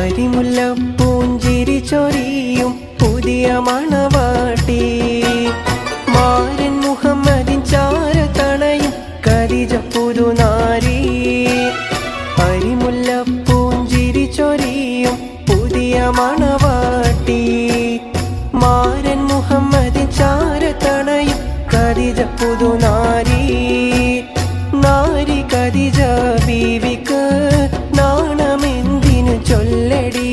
അരിമുല്ലപ്പൂഞ്ചിരി ചൊരിയും പുതിയ മണവാട്ടി മാരൻ മുഹമ്മദിൻ ചാരത്തണയും ഖദീജ പുതുനാരി. അരിമുല്ലപ്പൂഞ്ചിരി ചൊരിയും പുതിയ മണവാട്ടി മാരൻ മുഹമ്മദിൻ ചാരത്തണയും ഖദീജ പുതുനാരി. നാരി ഖദീജ ബീവിക്ക് നാണമെന്തിനു ചൊല്ലടി.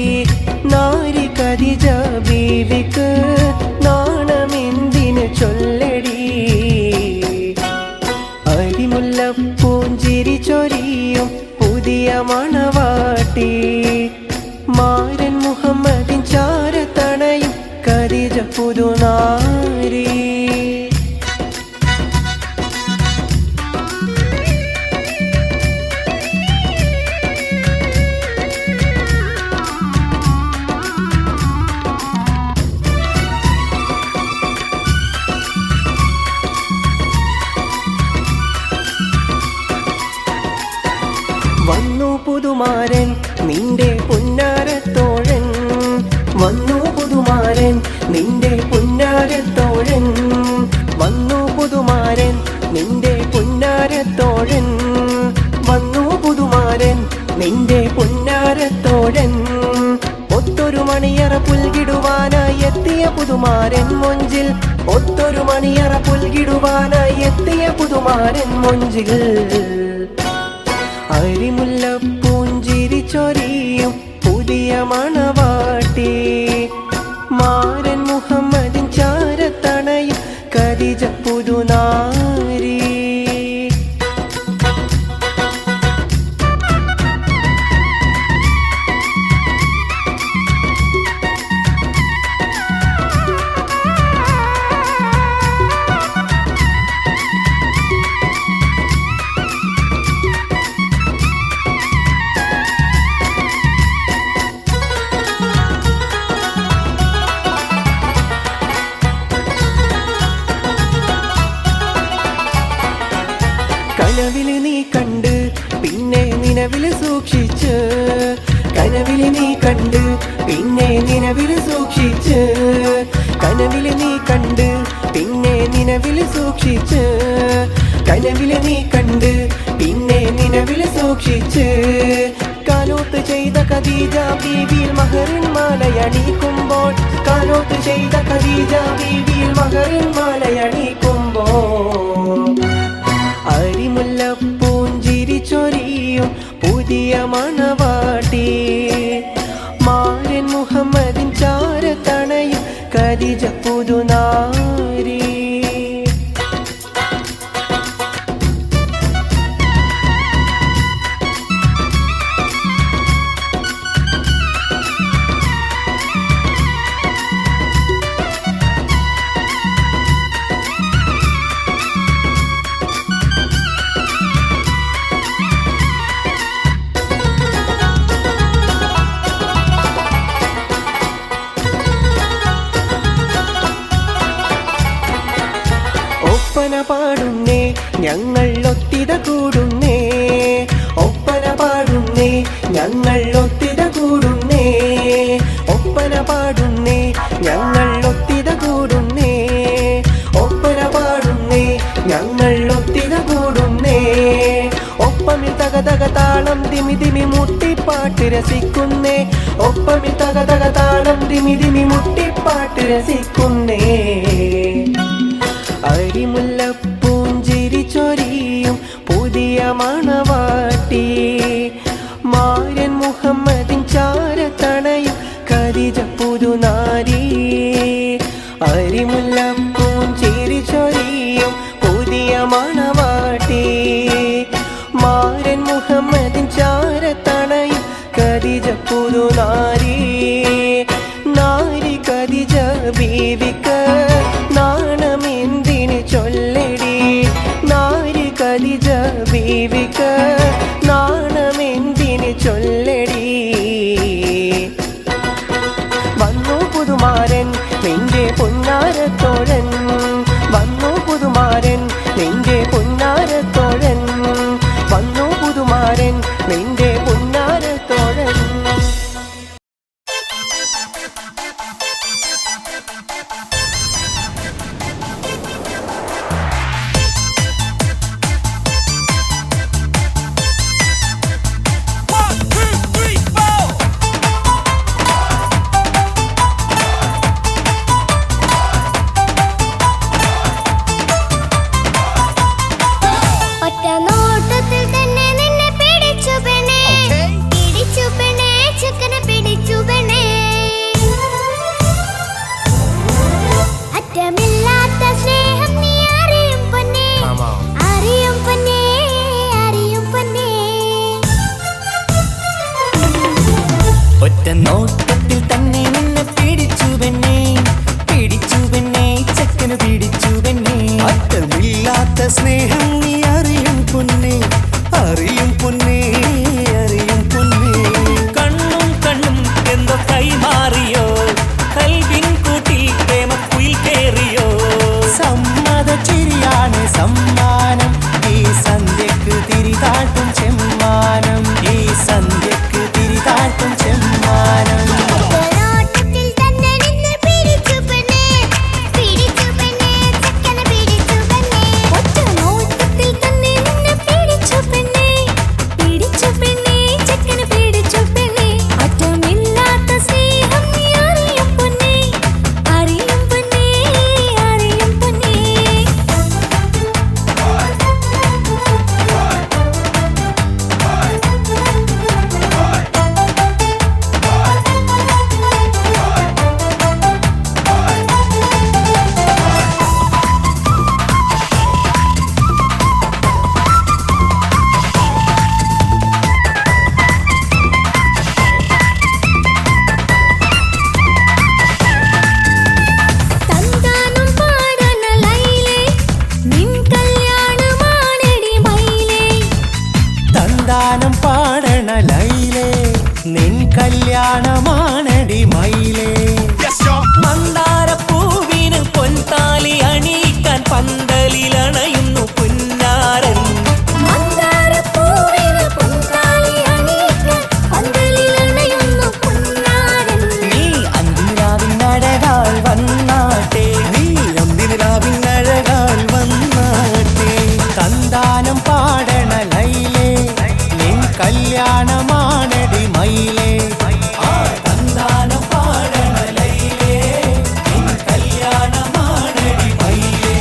നാരി ഖദീജ ബീവിക്ക് നാണമെന്തിനു ചൊല്ലടി. അരിമുല്ലപ്പൂഞ്ചിരി ചൊരിയും പുതിയ മണവാട്ടി മാരൻ മുഹമ്മദിൻ ചാരത്തണയും ഖദീജ പുതുനാരി. വന്നു പുതുമാരൻ നിന്റെ പുന്നാരത്തോഴൻ. വന്നു പുതുമാരൻ നിന്റെ പുന്നാരത്തോഴൻ. വന്നു പുതുമാരൻ നിന്റെ പുന്നാരത്തോഴൻ. വന്നു പുതുമാരൻ നിന്റെ പുന്നാരത്തോഴൻ. ഒത്തൊരു മണിയറ പുൽകിടുവാനായി എത്തിയ പുതുമാരൻ മൊഞ്ചിൽ. ഒത്തൊരു മണിയറ പുൽകിടുവാനായി എത്തിയ പുതുമാരൻ മൊഞ്ചിൽ. അരിമുല്ലപ്പൂഞ്ചിരി ചൊരിയും പുതിയ മണവാട്ടി മാരൻ മുഹമ്മദിൻ ചാരത്തണയും ഖദീജ പുതുനാരി. കനവില് നീ കണ്ട് പിന്നെ നിലവില് സൂക്ഷിച്ച്. കനവില് നീ കണ്ട് പിന്നെ നിലവില് സൂക്ഷിച്ച്. കനവില് നീ കണ്ട് പിന്നെ നിലവില് സൂക്ഷിച്ച്. കനവില് നീ കണ്ട് പിന്നെ നിലവില് സൂക്ഷിച്ച്. കാലോത്ത് ചെയ്ത ഖദീജ ബീവിയിൽ മഹറിൻ മാലയണിക്കുമ്പോൾ. കാലോത്ത് ചെയ്ത ഖദീജ ബീവിയിൽ മഹറിൻ മാലയണിക്കുമ്പോൾ. അരിമുല്ലപ്പൂഞ്ചിരി ചൊരിയും പുതിയ മണവാട്ടി മാരൻ മുഹമ്മദിൻ ചാരത്തണയും ഖദീജ പുതുനാരി. ഒപ്പന പാടുന്നേ ഞങ്ങൾ ഒത്തിത കൂടുന്നേ. ഒപ്പന പാടുന്നേ ഞങ്ങൾ ഒത്തിത കൂടുന്നേ. ഒപ്പന പാടുന്നേ ഞങ്ങൾ ഒത്തിത കൂടുന്നേ. ഒപ്പന പാടുന്നേ ഞങ്ങൾ ഒത്തിത കൂടുന്നേ. ഒപ്പമിൽ തകതക താളം ദിമി ദിമി മുട്ടിപ്പാട്ട് രസിക്കുന്നേ. ഒപ്പമിൽ തകതക താളം ദിമി ദിമി മുട്ടിപ്പാട്ട് രസിക്കുന്നേ. അരിമുല്ലപ്പൂഞ്ചിരി ചൊരിയും പുതിയ മണവാട്ടി മാരൻ മുഹമ്മദിൻ ചാരത്തണയും ഖദീജ പുതുനാരി. അരിമുല്ലപ്പൂഞ്ചിരി ചൊരിയും പുതിയ മണവാട്ടി മാരൻ മുഹമ്മദിൻ ചാരത്തണയും ഖദീജ പുതുനാരി. നാരി ഖദീജ ബീവിക്ക് നാണമെന്തിനു ചൊല്ലടി. നാരി ഖദീജ ബീവിക്ക് നാണമെന്തിനു ചൊല്ലടി. വന്നു പുതുമാരൻ നിന്റെ പുന്നാരത്തോഴൻ. വന്നു പുതുമാരൻ നിന്റെ പുന്നാരത്തോഴൻ. വന്നു പുതുമാരൻ നിന്റെ നോട്ടത്തിൽ തന്നെ നിന്നെ പിടിച്ചു പെണ്ണേ, പിടിച്ചു പെണ്ണേ, ചെക്കന് പിടിച്ചു പെണ്ണേ. അറ്റമില്ലാത്ത സ്നേഹം നീ അറിയും പൊന്നേ, അറിയും പൊന്നേ, അറിയും പൊന്നേ. കണ്ണും കണ്ണും എന്തോ കൈമാറിയോ, കൽവിൻ കൂട്ടിൽ പ്രേമക്കുയിൽ കേറിയോ. സമ്മത ചിരിയാണ് സമ്മാനം, ഈ സന്ധ്യക്ക് തിരിതാട്ടും ചെമ്മാനം, ഈ സന്ധ്യക്ക് തിരിതാട്ടും ചെമ്മാനം. സന്താനം പാടണ ലൈലേ, നിൻ കല്യാണമാണടി മയിലേ. മന്ദാരപ്പൂവിന് പൊൻതാലി അണിയിക്കാൻ പന്തലിലണയുന്നു പുന്നാരൻ. നീ അന്തിരാവിനഴകാൽ വന്നാട്ടെ, നീ അന്തിനിലാവിനഴകാൽ വന്നാട്ടെ. സന്താനം പാടണ ലൈലേ, നിൻ കല്യാണമാണടി മയിലേ. സന്താനം പാടണ ലൈലേ, നിൻ കല്യാണമാണടി മയിലേ.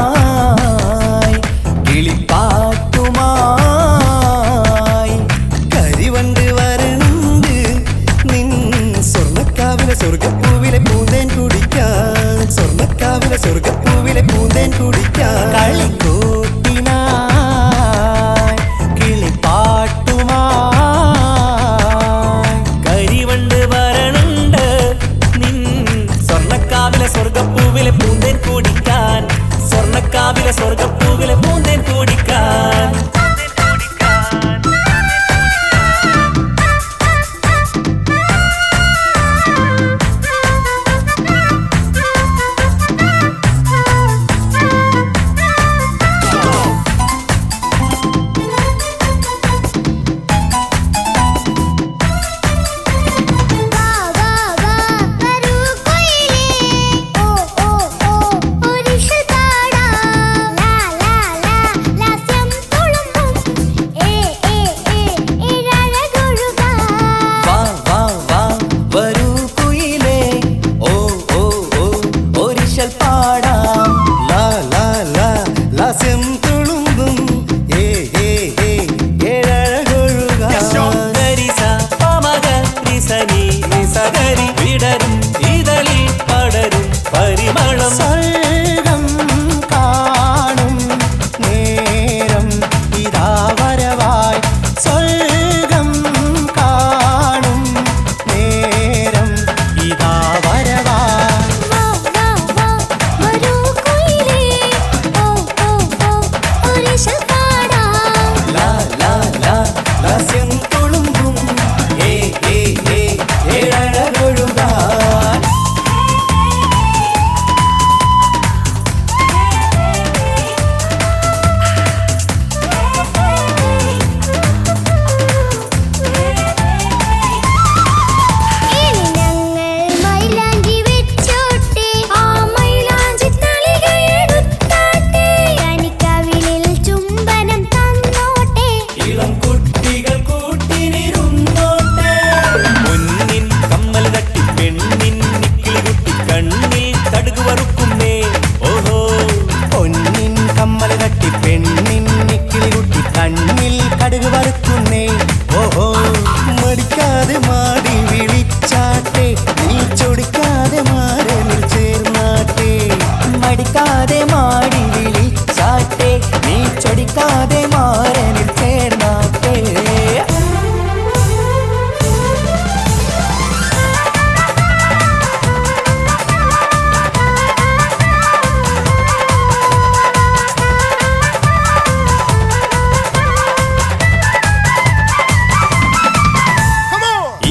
കളിക്കൂത്തിനായി കിളിപ്പാട്ടുമായി കരിവണ്ട് വരണ്ട് നിൻ സ്വർണ്ണക്കാവിലെ സ്വർഗപ്പൂവിലെ പൂന്തേൻ കുടിക്കാൻ, സ്വർണ്ണക്കാവിലെ സ്വർഗപ്പൂവിലെ പൂന്തേൻ കുടിക്കാൻ. കളിക്കൂത്തിനായി കിളിപ്പാട്ടുമായി കരിവണ്ട് വരണുണ്ട് നിൻ സ്വർണ്ണക്കാവിലെ സ്വർഗപ്പൂവിലെ പൂന്തേൻ കുടിക്കാൻ, സ്വർണ്ണക്കാവിലെ സ്വർഗപ്പൂവിലെ പൂന്തേൻ കുടിക്കാൻ. വാ വാ വാ വരൂ കുയിലേ, ഓ ഓ ഓ ഒരിശൽ പാടാം. ലാ ലാ ലാ ലാസ്യം തുളുമ്പും ഏ ഏ ഏ ഏഴഴകൊഴുകാൻ. ഗരിസ പമഗ രിസനി നിസഗരി വിടരും ഇതളിൽ പടരും പരിമളം. സ്വർഗം കാണും നേരം ഇതാ വരവായി, സ്വർഗം കാണും നേരം ഇതാ വരവായി. ചൊടിക്കാതെ മാടി വിളിച്ചാട്ടെ നീ ചൊടിക്കാതെ മാറനിൽ ചേർന്നാട്ടെ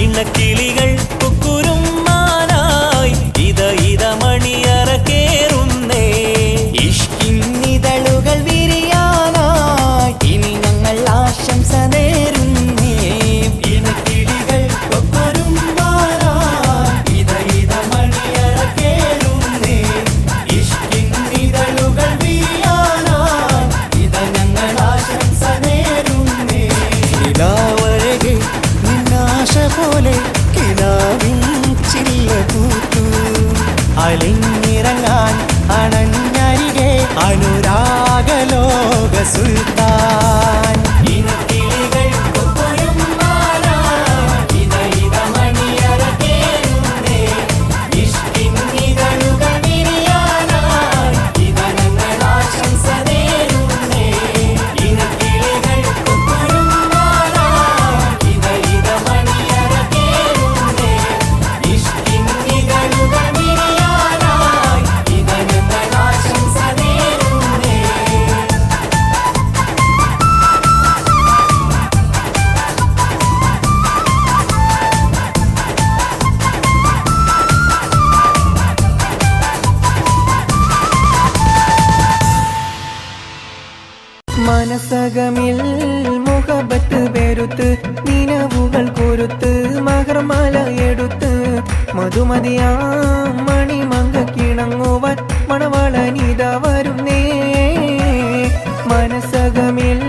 ഇണക്കിളികൾ കുക്കുരുമാനായി ഇത മണിയറ കേറുന്നേ ഇഷ്കിന്നിതളുകൾ വിരിയാനായി ഇനി ഞങ്ങൾ ആശംസ നേരുന്നേ ഇണക്കിളികൾ കൊക്കൊരുമ്പാനായി ഇത മണിയറ കേറുന്നേ ഇഷ്കിന്നിതളുകൾ വിരിയാനായി ഇത ഞങ്ങൾ ആശംസ നേരുന്നേ നിലാവഴകെ നിന്നാശ പോലെ കിനാവിൻ ചില്ല കൂത്തു അലിഞ്ഞിറങ്ങാൻ അണഞ്ഞരികെ അനുരാഗലോക സുൽത്താൻ ഇനക്കിളികൾ കൊക്കൊരുമ്പാനായി ഇത മണിയറ കേറുന്നേ ഇഷ്കിന്നിതളുകൾ വിരിയാനായി ഇത ഞങ്ങൾ ആശംസ നേരുന്നേ ഇനക്കിളികൾ കൊക്കൊരുമ്പാനായി ഇത മണിയറ കേറുന്നേ ഇഷ്കിന്നിതളുകൾ വിരിയാനായി ഇത ഞങ്ങൾ ആശംസ നേരുന്നേ മനസകമിൽ മുഖബത്ത് പെരുത്ത് നിലവുകൾ കൊരുത്ത് മകർമാല എടുത്ത് മധുമതിയാം മണിമങ്ക കിണങ്ങുവാൻ മണവളനിത വരുന്നേ മനസകമിൽ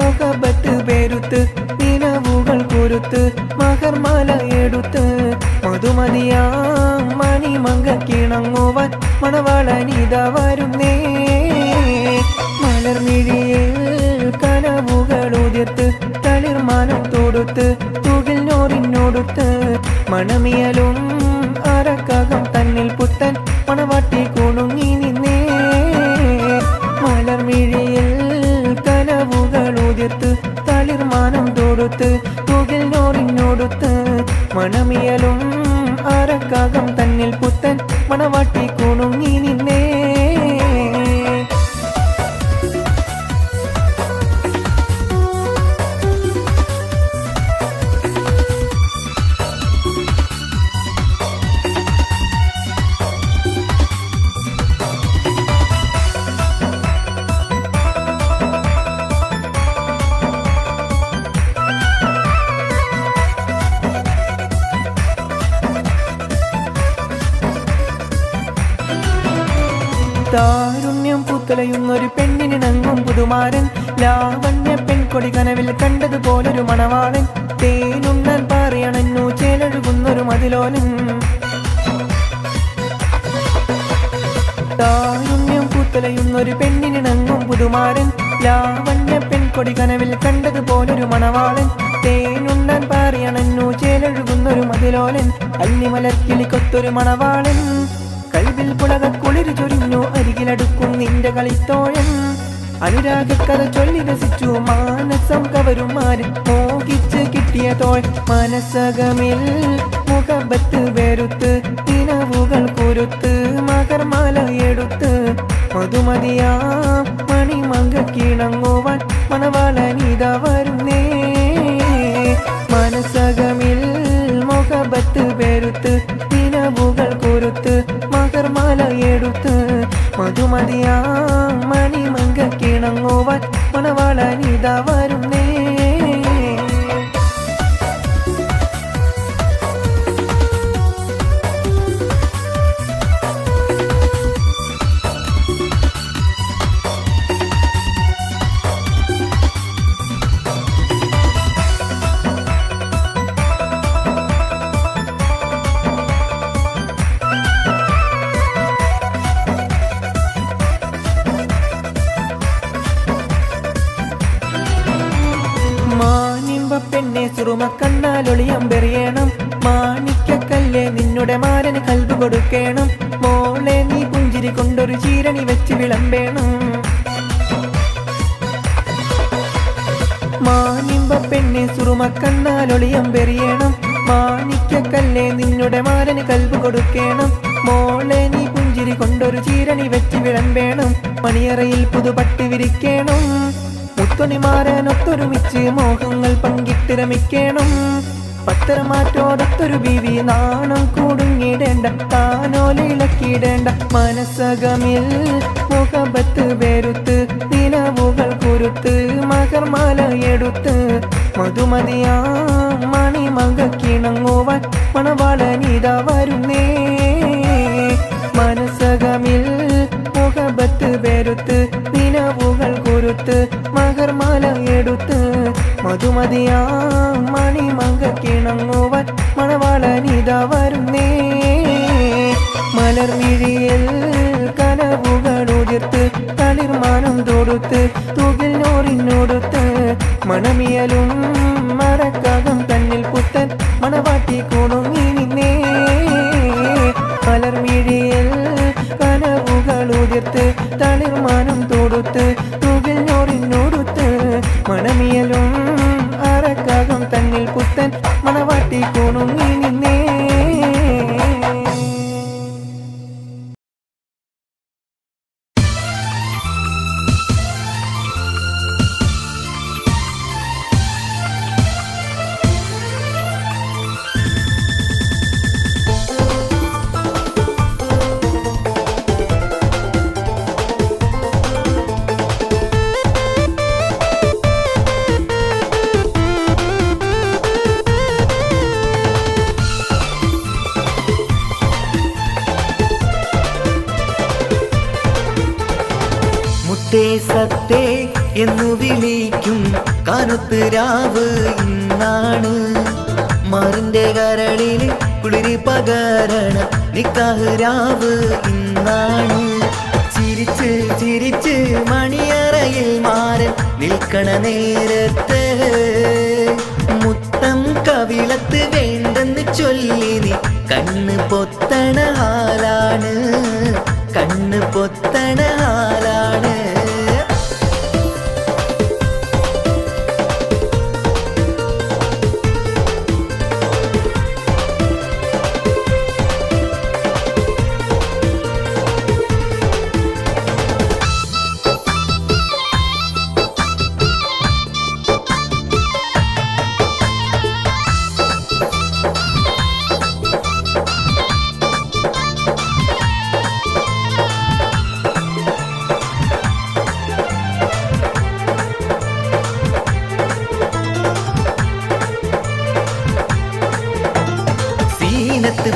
മുഖബത്ത് പെരുത്ത് നിലവുകൾ കൊരുത്ത് മകർമാല എടുത്ത് മധുമതിയാം മണിമങ്ക കിണങ്ങുവാൻ മണവളനിത വരുന്നേ മലർമിഴിയിൽ കനവുകൾ ഉതിർത്ത് തളിർമാനം തൊടുത്ത് തുകിൽ നോറിനോടുത്ത് മണമിയലും അരക്കകം തന്നിൽ പുത്തൻ മണവാട്ടി കുണുങ്ങി നിന്നേ മലർമിഴിയിൽ കനവുകൾ ഉതിർത്ത് തളിർമാനം തൊടുത്ത് തുകിൽ നോറിനോടുത്ത് മണമിയലും അരക്കകം തന്നിൽ പുത്തൻ മണവാട്ടി കുണുങ്ങി നിന്നേ താരുണ്യം പൂത്തലയുന്നൊരു പെണ്ണിനിണങ്ങും പുതുമാരൻ ലാവണ്യ പെൺകൊടി കനവിൽ കണ്ടതുപോലൊരു മണവാളൻ തേനുണ്ണാൻ പറയണന്നു ചേലഴുകുന്നൊരു മതിലോലൻ താരുണ്യം പൂത്തലയുന്നൊരു പെണ്ണിനിണങ്ങും പുതുമാരൻ ലാവണ്യ പെൺകൊടി കനവിൽ കണ്ടതുപോലൊരു മണവാളൻ തേനുണ്ണാൻ പറയണന്നു ചേലഴുകുന്നൊരു മതിലോലൻ അല്ലിമലർക്കിളിക്കൊത്തൊരു മണവാളൻ കൽവിൽ പുളക കുളിര് ചൊരിഞ്ഞു അരികിലടുക്കും നിന്റെ കളിത്തോഴൻ അനുരാഗക്കഥ ചൊല്ലി രസിച്ചു മാനസം കവരുമാര് മോഹിച്ച് കിട്ടിയ തോൾ മനസകമിൽ മുഖബത്ത് വെറുത്ത് നിലവുകൾ കുരുത്ത് മകർമാല എടുത്ത് മധുമതിയാ മണിമങ്ക കിണങ്ങുവാൻ മണവാളനിത വരുന്നേ മനസകമിൽ മുഖബത്ത് വെറുത്ത് നിലവുകൾ കുരുത്ത് മകർമാല എടുത്ത് മധുമതിയാ മണിമങ്ക കിണങ്ങുവാൻ മണവാളനിത വരുന്നേ പെണ്ണെ സുറുമ കണ്ണാലൊളിയമ്പെറിയണം മാണിക്കക്കല്ലേ നിന്നുടെ മാരന് കൽബ് കൊടുക്കണം മോളെ നീ പുഞ്ചിരി പുഞ്ചിരി കൊണ്ടൊരു ചീരണി വെച്ച് വിളമ്പേണം. മാനിമ്പ പെണ്ണെ സുറുമ കണ്ണാലൊളിയം പെറിയണം. മാണിക്കക്കല്ലേ നിന്നുടെ മാരന് കൽബ് കൊടുക്കണം. മോളെ നീ പുഞ്ചിരി കൊണ്ടൊരു ചീരണി വെച്ച് വിളമ്പേണം. മണിയറയിൽ പുതുപട്ട് വിരിക്കണം. മുത്തുണിമാരനൊത്തൊരുമിച്ച് മോഹങ്ങൾ പങ്കിട്ടിരമിക്കണം. പത്തരമാറ്റോടൊത്തൊരു ബീവി നാണം കൂടുങ്ങിടേണ്ട, താനോലിളക്കിടേണ്ട. മനസ്സകമിൽ മുഖബത്ത് പേരുത്ത് നിലവുകൾ കുരുത്ത് മകർമാല എടുത്ത് മധുമതിയാ മണിമകിണങ്ങുവാൻ മണവാളനിത വരുന്നേ. മനസ്സകമിൽ മുഖബത്ത് പേരുത്ത് നിലവുകൾ കുരുത്ത് മകർമാല എടുത്ത് മധുമതിയാ മണിമകിണങ്ങുവാൻ മണവാളനിത വരുന്നേ. മലർമിഴിയിൽ കനവുകൾ ഉതിർത്ത് തളിർമാനം തൊടുത്ത് തുകിൽ നോറിനോടുത്ത് മണമിയലും മരക്കകം തന്നിൽ പുത്തൻ മണവാട്ടി കുടുങ്ങി നിന്നേ. മലർമിഴിയിൽ കനവുകൾ ഉതിർത്ത് തളിർമാനം തൊടുത്ത് തുകിൽ നോറിനോടുത്ത് മണമിയലും അരക്കകം തന്നിൽ പുത്തൻ മണവാട്ടി കുടുങ്ങി നിന്നേ. മുത്തേ സത്തേ എന്നു വിളിക്കും കാനത്ത് രാവ് ഇന്നാണ്. മാറിന്റെ കരളിൽ കുളിരി പകരണ നിക്കാഹ് രാവ് ഇന്നാണ്. ചിരിച്ച് ചിരിച്ച് മണിയറയിൽ മാരൻ നിൽക്കണ നേരത്ത് മുത്തം കവിളത്ത് വേണ്ടെന്ന് ചൊല്ലി നീ കണ്ണ് പൊത്തണ ഹാലാണ്, കണ്ണ് പൊത്തണ ഹാലാണ്.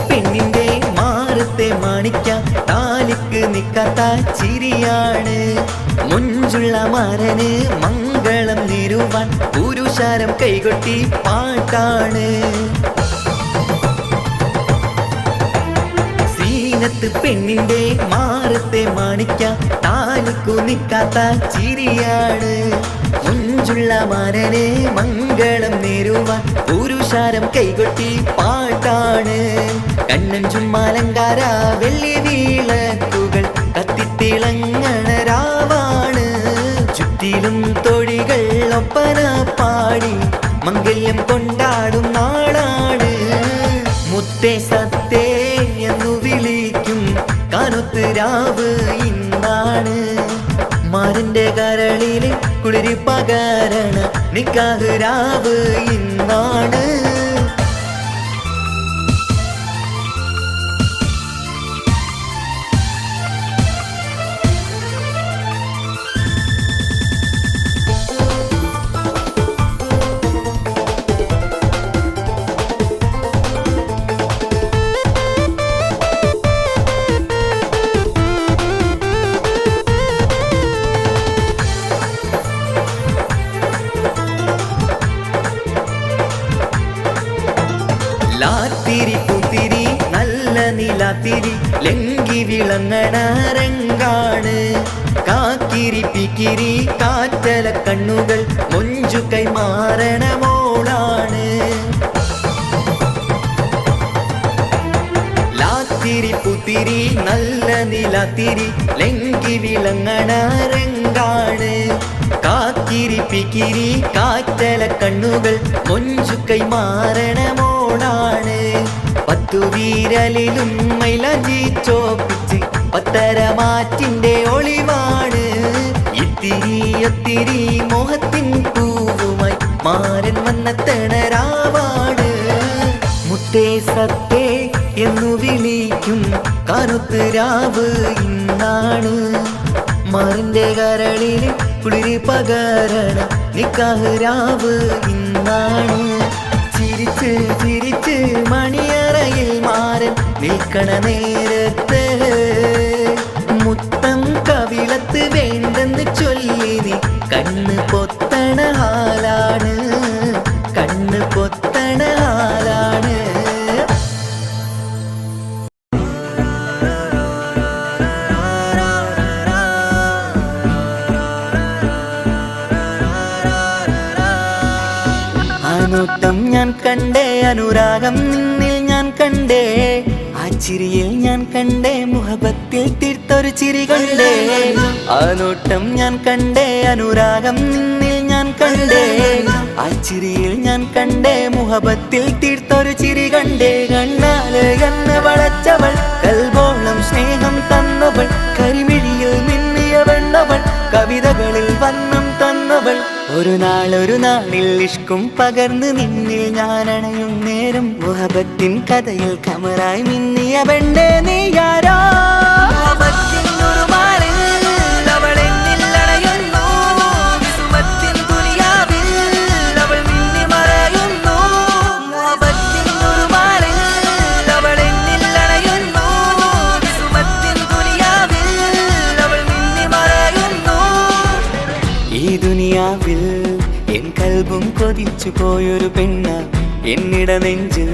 പെണ്ണിന്റെ മാറത്തെ മാണിക്ക താലിക്ക് നിക്കാത്ത ചിരിയാണ്. മുഞ്ചുള്ള മാരന് മംഗളം നേരുവാൻ പുരുഷാരം കൈകൊട്ടി പാട്ടാണ്. സീനത്ത് പെണ്ണിന്റെ മാറത്തെ മാണിക്ക താലിക്കു നിക്കാത്ത ചിരിയാണ്. മുഞ്ചുള്ള മാരന് മംഗളം നേരുവാൻ പുരുഷാരം കൈകൊട്ടി പാട്ടാണ്. കണ്ണൻ ചുമ്മാലങ്കാര വെള്ളി വീളക്കുകൾ കത്തിത്തിളങ്ങണ രാവാണ്. ചുറ്റിലും തൊഴികൾ ഒപ്പന പാടി മംഗല്യം കൊണ്ടാടും നാളാണ്. മുത്തേ സത്തേ എന്നു വിളിക്കും കാനത്ത് രാവ് ഇന്നാണ്. മാറിന്റെ കരളില് കുളിരി പകരണ നിക്കാഹ് രാവ് ഇന്നാണ്. ലാത്തിരി പുത്തിരി നല്ല നിലാത്തിരി ലങ്കി വിളങ്ങണ രംഗാണ്. കാക്കിരി പിക്കിരി കാറ്റല കണ്ണുകൾ മൊഞ്ചു കൈമാറണ മോളാണ്. ലാത്തിരി കാത്തിരി പുത്തിരി നല്ല നിലാത്തിരി ലങ്കി വിളങ്ങണ രംഗാണ് കാക്കിരി പിക്കിരി കാറ്റല കണ്ണുകൾ മൊഞ്ചു കൈമാറണ മോണാണ് പത്തു വീരലിലും മൈലാഞ്ചി ചോപ്പിച്ച് പത്തരമാറ്റിന്റെ ഒളിവാണ് ഇത്തിരി ഒത്തിരി മോഹത്തിൻ പൂവുമായി മാരൻ വന്നെത്തണരാവാണ് മുത്തേ സത്തേ എന്നു വിളിക്കും കറുത്ത് രാവ് ഇന്നാണ് മാറിന്റെ കരളിൽ കുളിര് പകരണ നിക്കാഹ് രാവ് ഇന്നാണ് ചിരിച്ച് ചിരിച്ച് മണിയറയിൽ മാറൻ നിൽക്കണ നേരത്ത് മുത്തം കവിളത്ത് വേണ്ടെന്ന് ചൊല്ലി നീ കണ്ണ് പൊത്തണ ഹാലാണ് കണ്ണ് പൊത്തണ ഹാലാണ് നോട്ടം ഞാൻ കണ്ടേ അനുരാഗം നിന്നിൽ ഞാൻ കണ്ടേ ആ ചിരിയിൽ ഞാൻ കണ്ടേ മുഹബത്തിൽ തീർത്തൊരു ചിരി കണ്ടേ ആ നോട്ടം ഞാൻ കണ്ടേ അനുരാഗം നിന്നിൽ ഞാൻ കണ്ടേ ആ ചിരിയിൽ ഞാൻ കണ്ടേ മുഹബത്തിൽ തീർത്തൊരു ചിരി കണ്ടേ കണ്ണാല് കണ്ണ് വളച്ചവൾ കൽബോളം സ്നേഹം തന്നവൾ കരിമിഴിയിൽ മിന്നിയ വെണ്ണവൾ കവിതകളിൽ വന്നം തന്നവൾ ഒരു നാളിൽ ഇഷ്കും പകർന്ന് നിന്നിൽ ഞാൻ അണയും നേരം മുഹബത്തിൻ കഥയിൽ കമറായി മിന്നിയ പെണ്ണേ നീയാരോ എൻ കൽബും കൊതിച്ചു പോയൊരു പെണ്ണ എന്നിട നെഞ്ചിൽ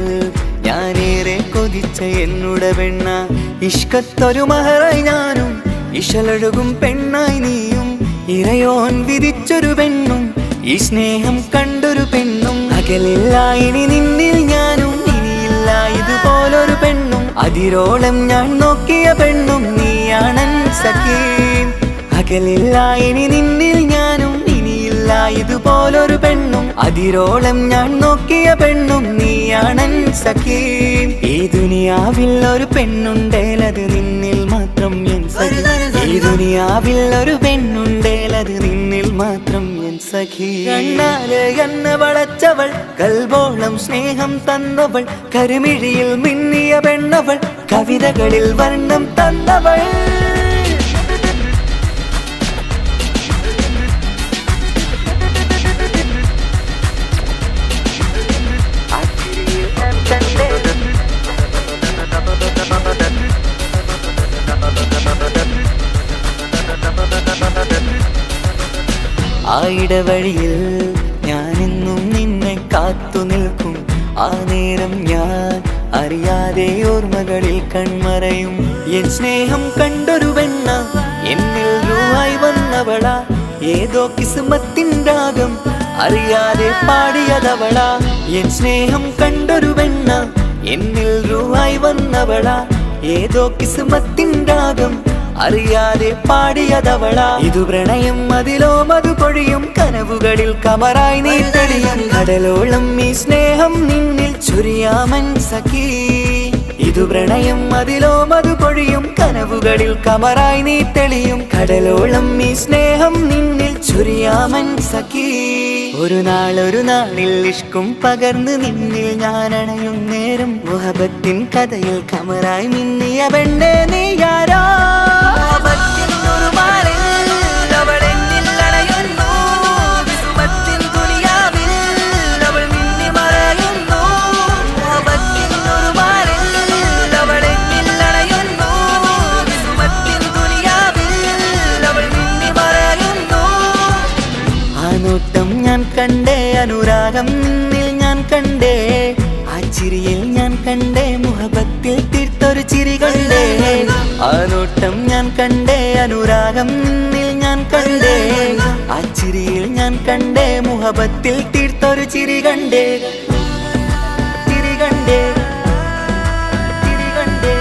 ഞാനേറെ കൊതിച്ച എന്നുട പെണ്ണ ഇഷ്കത്തൊരു മഹറായി ഞാനും ഇശലൊഴുകും പെണ്ണായി നീയും ഇറയോൻ വിധിച്ചൊരു പെണ്ണും ഈ സ്നേഹം കണ്ടൊരു പെണ്ണും അകലില്ല ഇനി നിന്നിൽ ഞാനും ഇനിയില്ല ഇതുപോലൊരു പെണ്ണും അതിരോളം ഞാൻ നോക്കിയ പെണ്ണും നീയാണൻ സഖീ അകലില്ല ഇനി നിന്നിൽ ഞാനും ഇതുപോലൊരു പെണ്ണും അതിരോളം ഞാൻ നോക്കിയ പെണ്ണും നീയാണൻ സഖീ ഈ ദുനിയാവിൽ ഒരു പെണ്ണുണ്ടേലത് നിന്നിൽ മാത്രം എൻ സഖി ഈ ദുനിയാവിൽ ഒരു പെണ്ണുണ്ടേലത് നിന്നിൽ മാത്രം എൻ സഖി കണ്ണാല് കണ്ണ് വളച്ചവൾ കൽബോളം സ്നേഹം തന്നവൾ കരുമിഴിയിൽ മിന്നിയ പെണ്ണവൾ കവിതകളിൽ വർണ്ണം തന്നവൾ ആ ഇടവഴിയിൽ ഞാനെന്നും നിന്നെ കാത്തു നിൽക്കും ആ നേരം ഞാൻ അറിയാതെ ഓർമ്മകളിൽ കൺമറയും എൻ സ്നേഹം കണ്ടൊരു പെണ്ണ എന്നിൽ രൂപായി വന്നവള ഏതോ കിസ്മത്തിൻ രാഗം അറിയാതെ പാടിയതവള എൻ സ്നേഹം കണ്ടൊരു പെണ്ണ എന്നിൽ രൂപായി വന്നവള ഏതോ കിസ്മത്തിൻ രാഗം അറിയാതെ പാടിയതവള ഇതു പ്രണയം അതിലോ മധു പൊഴിയും കനവുകളിൽ കമറായി നീ തെളിയും കടലോളം ഈ സ്നേഹം നിന്നിൽ ചൊരിയാമൻ സഖീ ഇതു പ്രണയം അതിലോ മധു പൊഴിയും കനവുകളിൽ കമറായി നീ തെളിയും കടലോളം ഈ സ്നേഹം നിന്നിൽ ചൊരിയാമൻ സഖീ ഒരു നാളിൽ ഇഷ്കും പകർന്ന് നിന്നിൽ ഞാൻ അണയും നേരം മുഹബത്തിൻ കഥയിൽ കമറായി മിന്നിയ പെണ്ണേ നീയാരോ കണ്ടേ അനുരാഗം നിന്നിൽ ഞാൻ കണ്ടേ ആ ചിരിയിൽ ഞാൻ കണ്ടേ മുഹബത്തിൽ തീർത്തൊരു ചിരി കണ്ടേ ആ നോട്ടം ഞാൻ കണ്ടേ അനുരാഗം നിന്നിൽ ഞാൻ കണ്ടേ ആ ചിരിയിൽ ഞാൻ കണ്ടേ മുഹബത്തിൽ തീർത്തൊരു ചിരി കണ്ടേ ചിരി കണ്ടേ ചിരി കണ്ടേ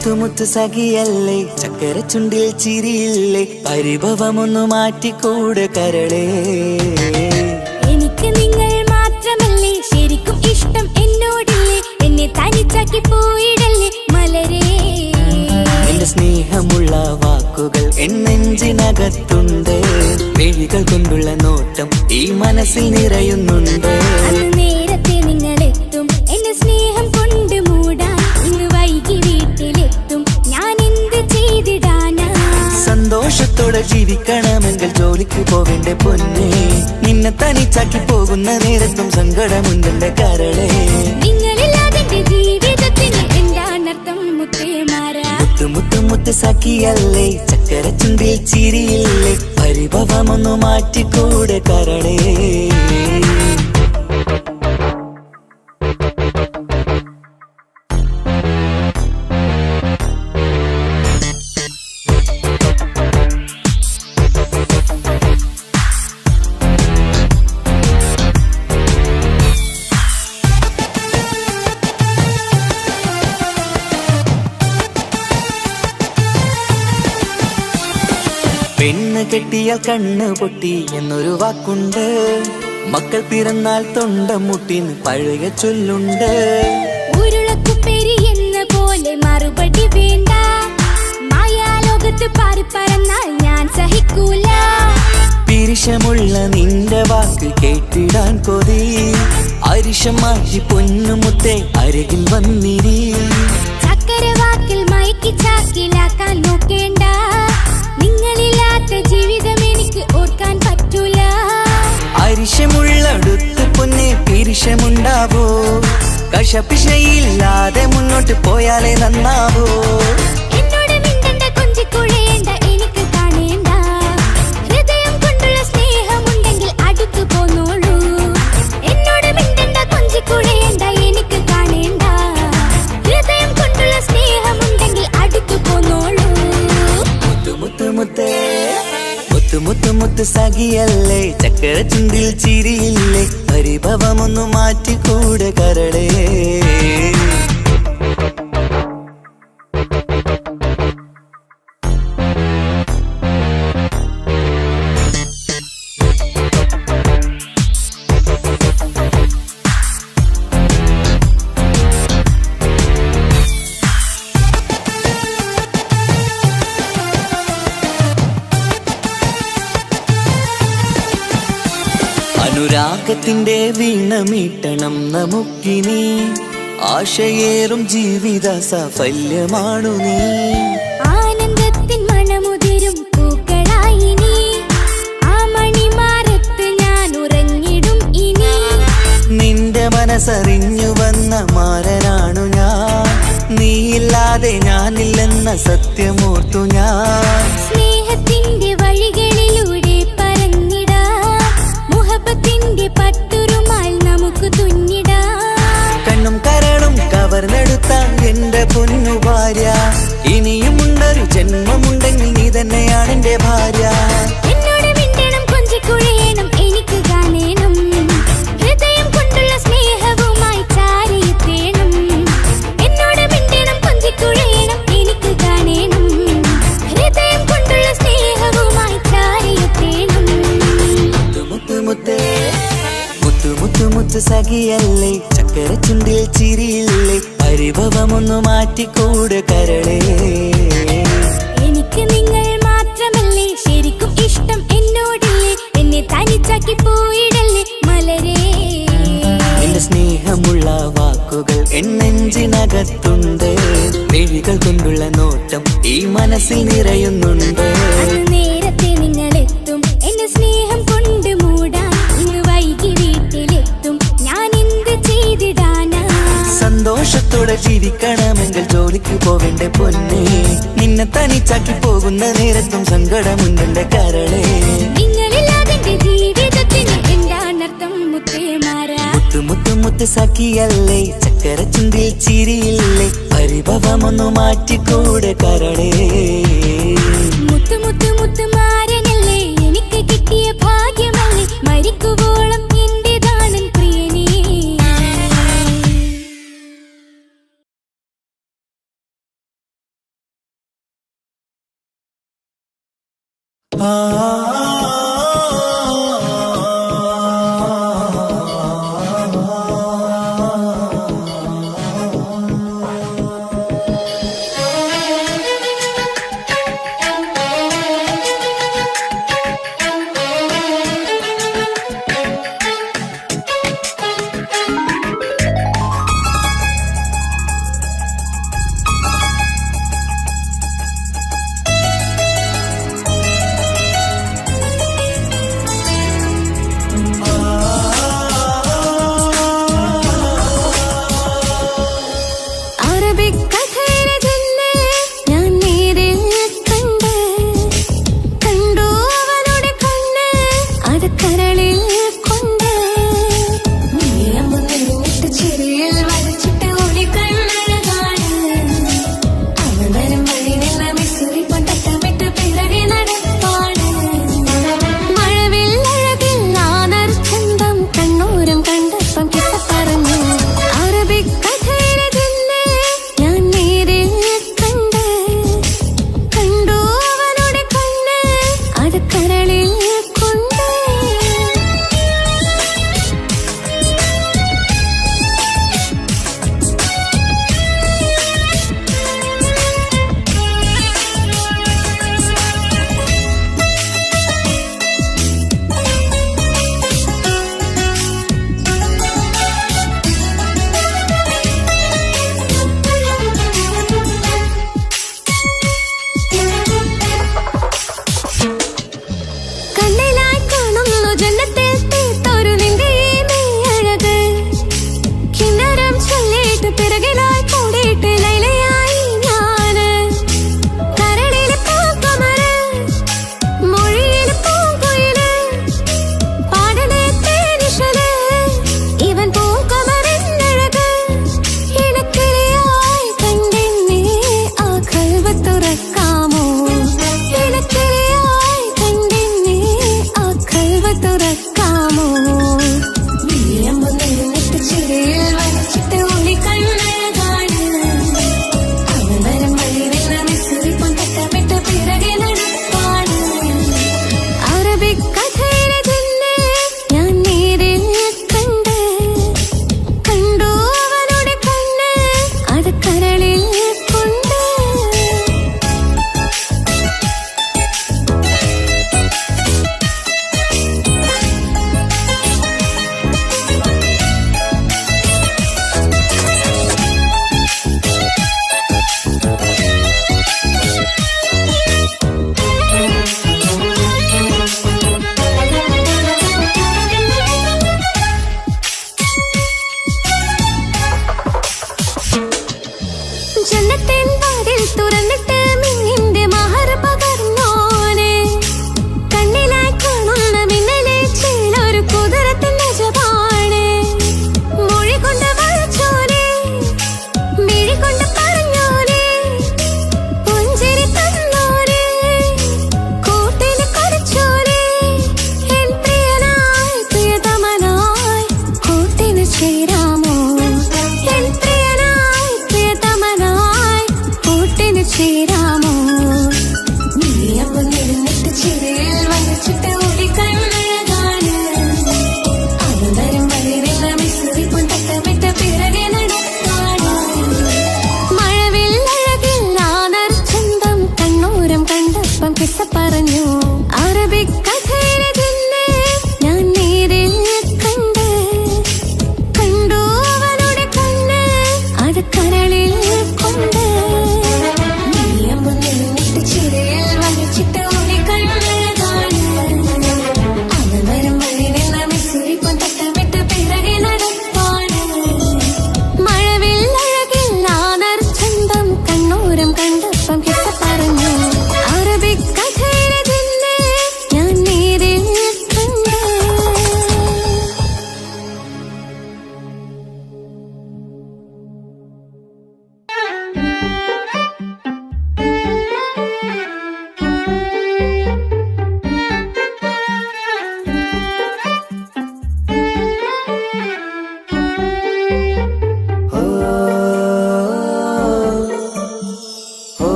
മുത്തു സഖിയല്ലേ ചക്കര ചുണ്ടിൽ ചിരിയില്ലേ പരിഭവമൊന്നു മാറ്റിക്കൂടെ കരളേ എനിക്ക് നിങ്ങൾ മാത്രമല്ലേ ശരിക്കും ഇഷ്ടം എന്നോടില്ലേ എന്നെ തനിച്ചാക്കി പോയിടല്ലേ മലരേ എന്റെ സ്നേഹമുള്ള വാക്കുകൾ എന്നെഞ്ചിനകത്തുണ്ട് മിഴികൾ കൊണ്ടുള്ള നോട്ടം ഈ മനസ്സിൽ നിറയുന്നുണ്ട് അന്ന് നേരത്തെ നിങ്ങളെത്തും എന്റെ സ്നേഹം കൊണ്ട് മൂടാൻ ഇന്ന് വൈകി വീട്ടിലെത്തും ഞാൻ എന്ത് ചെയ്തിടാനാ സന്തോഷത്തോടെ ജീവിക്കണമെങ്കിൽ ജോലിക്ക് പോവേണ്ട പൊന്നേ നിന്നെ തനിച്ചാക്കി പോകുന്ന നേരത്തും സങ്കടമുണ്ടെന്റെ കരളേ നിങ്ങളില്ലാതെ എന്റെ ജീവിതത്തിന് എന്താണർത്ഥം മുത്തേമാരാ മുത്ത് സഖിയല്ലേ ചക്കര ചുണ്ടിൽ ചിരിയില്ലേ പരിഭവമൊന്നു മാറ്റിക്കൂടെ കരളേ പെണ്ണ് കെട്ടിയാൽ കണ്ണ് പൊട്ടി എന്നൊരു വാക്കുണ്ട് മക്കൾ പിറന്നാൽ തൊണ്ട മുട്ടിന് പഴയ ചൊല്ലുണ്ട് ഉരുളക്കുപ്പേരി എന്ന പോലെ മറുപടി വേണ്ട മായാലോകത്ത് പാറി പറന്നാൽ ഞാൻ സഹിക്കൂല പിരിശമുള്ള നിന്റെ വാക്ക് കേട്ടിടാൻ കൊതി അരിശം മാറ്റി പൊന്നുമുത്തെ അരികിൽ വന്നിരി ചക്കര വാക്കിൽ മയക്കി ചാക്കിലാക്കാൻ നോക്കേണ്ട നിങ്ങളില്ലാത്ത ജീവിതം എനിക്ക് ഓർക്കാൻ പറ്റൂല അരിശമുള്ളടുത്ത് പൊന്നെ പിരിശമുണ്ടാവോ കശപിശയില്ലാതെ മുന്നോട്ട് പോയാലേ നന്നാവോ എന്നോട് മിണ്ടണ്ട കൊഞ്ചിക്കുഴയേണ്ട എനിക്ക് കാണേണ്ട ഹൃദയം കൊണ്ടുള്ള സ്നേഹമുണ്ടെങ്കിൽ അടുത്തു പോന്നോളൂ എന്നോട് മിണ്ടണ്ട കൊഞ്ചിക്കുഴയേണ്ട എനിക്ക് കാണേണ്ട ഹൃദയം കൊണ്ടുള്ള സ്നേഹമുണ്ടെങ്കിൽ അടുത്തു പോന്നോളൂ മുത്ത് സഖിയല്ലേ ചക്കര ചുണ്ടിൽ ചിരിയില്ലേ പരിഭവമൊന്നു മാറ്റിക്കൂടെ കരളേ അനുരാഗത്തിന്റെ വീണമീട്ടണം നമുക്കിനി ആശയേറും ജീവിത സാഫല്യമാണു നീ ആനന്ദത്തിൻ മണമുതിരും പൂക്കളായി നീ ആ മണിമാറത്ത് ഞാൻ ഉറങ്ങിടും ഇനി നിന്റെ മനസ്സറിഞ്ഞു വന്ന മാരനാണു ഞാൻ നീയില്ലാതെ ഞാനില്ലെന്ന സത്യമോർത്തു ഞാൻ സ്നേഹത്തിന്റെ വഴികളിലൂടെ പറന്നിടാം മുഹബത്തിന്റെ പട്ടുറുമാൽ നമുക്ക് തുന്നിടാം കണ്ണും കരളും കവർന്നെടുത്ത എന്റെ പൊന്നു ഭാര്യ ഇനിയുമുണ്ടൊരു ജന്മമുണ്ടെങ്കിൽ നീ തന്നെയാണ് എന്റെ ഭാര്യ എന്നോട് മിണ്ടണം കൊഞ്ചിക്കുഴയണം എനിക്ക് കാണേണം ഹൃദയം കൊണ്ടുള്ള സ്നേഹവുമായി ചാരിയെത്തേണം എന്നോട് മിണ്ടണം കൊഞ്ചിക്കുഴയണം എനിക്ക് കാണേണം ഹൃദയം കൊണ്ടുള്ള സ്നേഹവുമായി ചാരിയെത്തേണം മുത്ത് സഖിയല്ലേ ചക്കര ചുണ്ടിൽ ചിരിയില്ലേ പരിഭവമൊന്നു മാറ്റിക്കൂടെ കരളേ എനിക്ക് നിങ്ങൾ മാത്രമല്ലേ ശരിക്കും ഇഷ്ടം എന്നോടില്ലേ എന്നെ തനിച്ചാക്കി പോയിടല്ലേ മലരേ എന്റെ സ്നേഹമുള്ള വാക്കുകൾ എന്നെഞ്ചിനകത്തുണ്ട് മിഴികൾ കൊണ്ടുള്ള നോട്ടം ഈ മനസ്സിൽ നിറയുന്നുണ്ട് അന്ന് നേരത്തെ നിങ്ങളെത്തും എന്റെ സ്നേഹം കൊണ്ട് മൂടാൻ ഇന്ന് വൈകി വീട്ടിലെത്തും ഞാൻ എന്ത് ചെയ്തിടാനാ സന്തോഷത്തോടെ ജീവിക്കണമെങ്കിൽ ജോലിക്ക് പോവേണ്ട പൊന്നേ നിന്നെ തനിച്ചാക്കി പോകുന്ന നേരത്തും സങ്കടമുണ്ടെന്റെ കരളേ നിങ്ങളില്ലാതെ എന്റെ ജീവിതത്തിന് എന്താണർത്ഥം മുത്തേമാരാ മുത്ത് സഖിയല്ലേ ചക്കര ചുണ്ടിൽ ചിരിയില്ലേ പരിഭവമൊന്നു മാറ്റിക്കൂടെ കരളേ മുത്ത് മാരനല്ലേ എനിക്ക് കിട്ടിയ ഭാഗ്യമല്ലേ മരിക്കുവോളം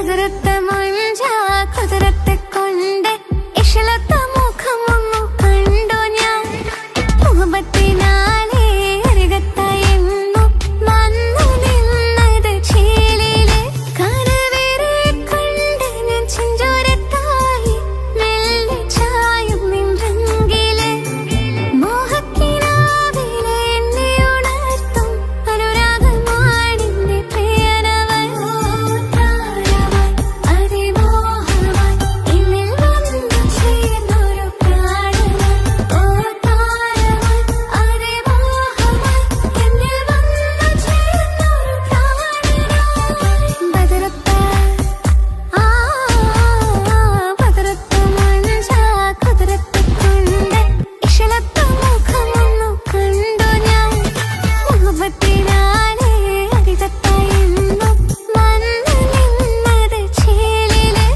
ബദറത്ത മുഞ്ച കുതിരത്തെ കൊണ്ട് ഇഷലത്ത മുഖമൊന്നു കണ്ടു ഞാൻ മുഹബത്തിനാലേ അരികത്തായെന്നു വന്നു നിന്നത് ചേലില് കരവേറെ കണ്ട് ഞാൻ ചെഞ്ചോരത്തായി മെല്ലെ ചായും നിன்றെങ്കില് മോഹക്കിനാവിലെ എന്നെ ഉണർത്തും അനുരാഗമാണിന്റെ പ്രിയനവൻ താരമായി അതിമോഹമായി എന്നിൽ വന്നു ചേർന്നൊരു പ്രാണനായി ഓ താരമായി അതിമോഹമായി എന്നിൽ വന്നു ചേർന്നൊരു പ്രാണനായി ബദറത്ത ബദറത്ത മുഞ്ച കുതിരത്തെ കൊണ്ട് ഇഷലത്ത മുഖമൊന്നു കണ്ടു ഞാൻ മുഹബത്തിനാലേ അരികത്തായെന്നു വന്നു നിന്നത് ചേലില്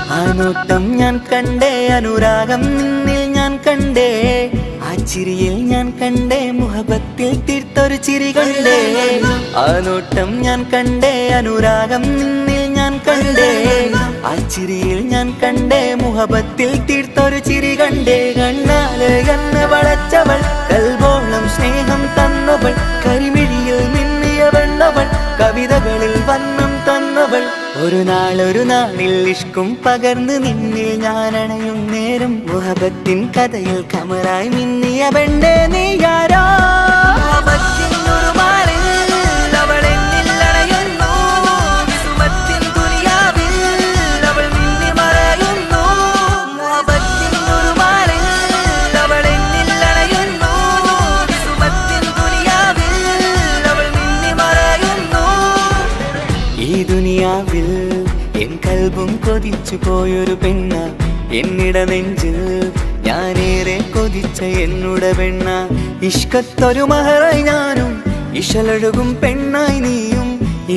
ആ നോട്ടം ഞാൻ കണ്ടേ അനുരാഗം നിന്നിൽ ഞാൻ കണ്ടേ ആ ചിരിയിൽ ഞാൻ കണ്ടേ മുഹബത്തിൽ തീർത്തൊരു ചിരി കണ്ടേ ആ നോട്ടം ഞാൻ കണ്ടേ അനുരാഗം നിന്നിൽ ഞാൻ കണ്ടേ ആ ചിരിയിൽ ഞാൻ കണ്ടേ മുഹബത്തിൽ തീർത്തൊരു ചിരി കണ്ടേ കണ്ണാല് എന്നെ വളച്ചവൾ കൽബോളം സ്നേഹം തന്നവൾ കരിമിഴിയിൽ മിന്നിയ വെണ്ണവൾ കവിതകളിൽ വന്നം തന്നവൾ ഒരു നാളിൽ ഇഷ്കും പകർന്ന് നിന്നിൽ ഞാൻ അണയും നേരം മുഹബത്തിൻ കഥയിൽ കമറായി മിന്നിയ പെണ്ണേ നീയാരോ ഈ ദുനിയാവിൽ എൻ കൽബും കൊതിച്ചു പോയൊരു പെണ്ണ എന്നിട നെഞ്ചിൽ ഞാനേറെ കൊതിച്ച എന്നുടെ പെണ്ണ ഇഷ്കത്തൊരു മഹറായി ഞാനും ഇശലൊഴുകും പെണ്ണായി നീയും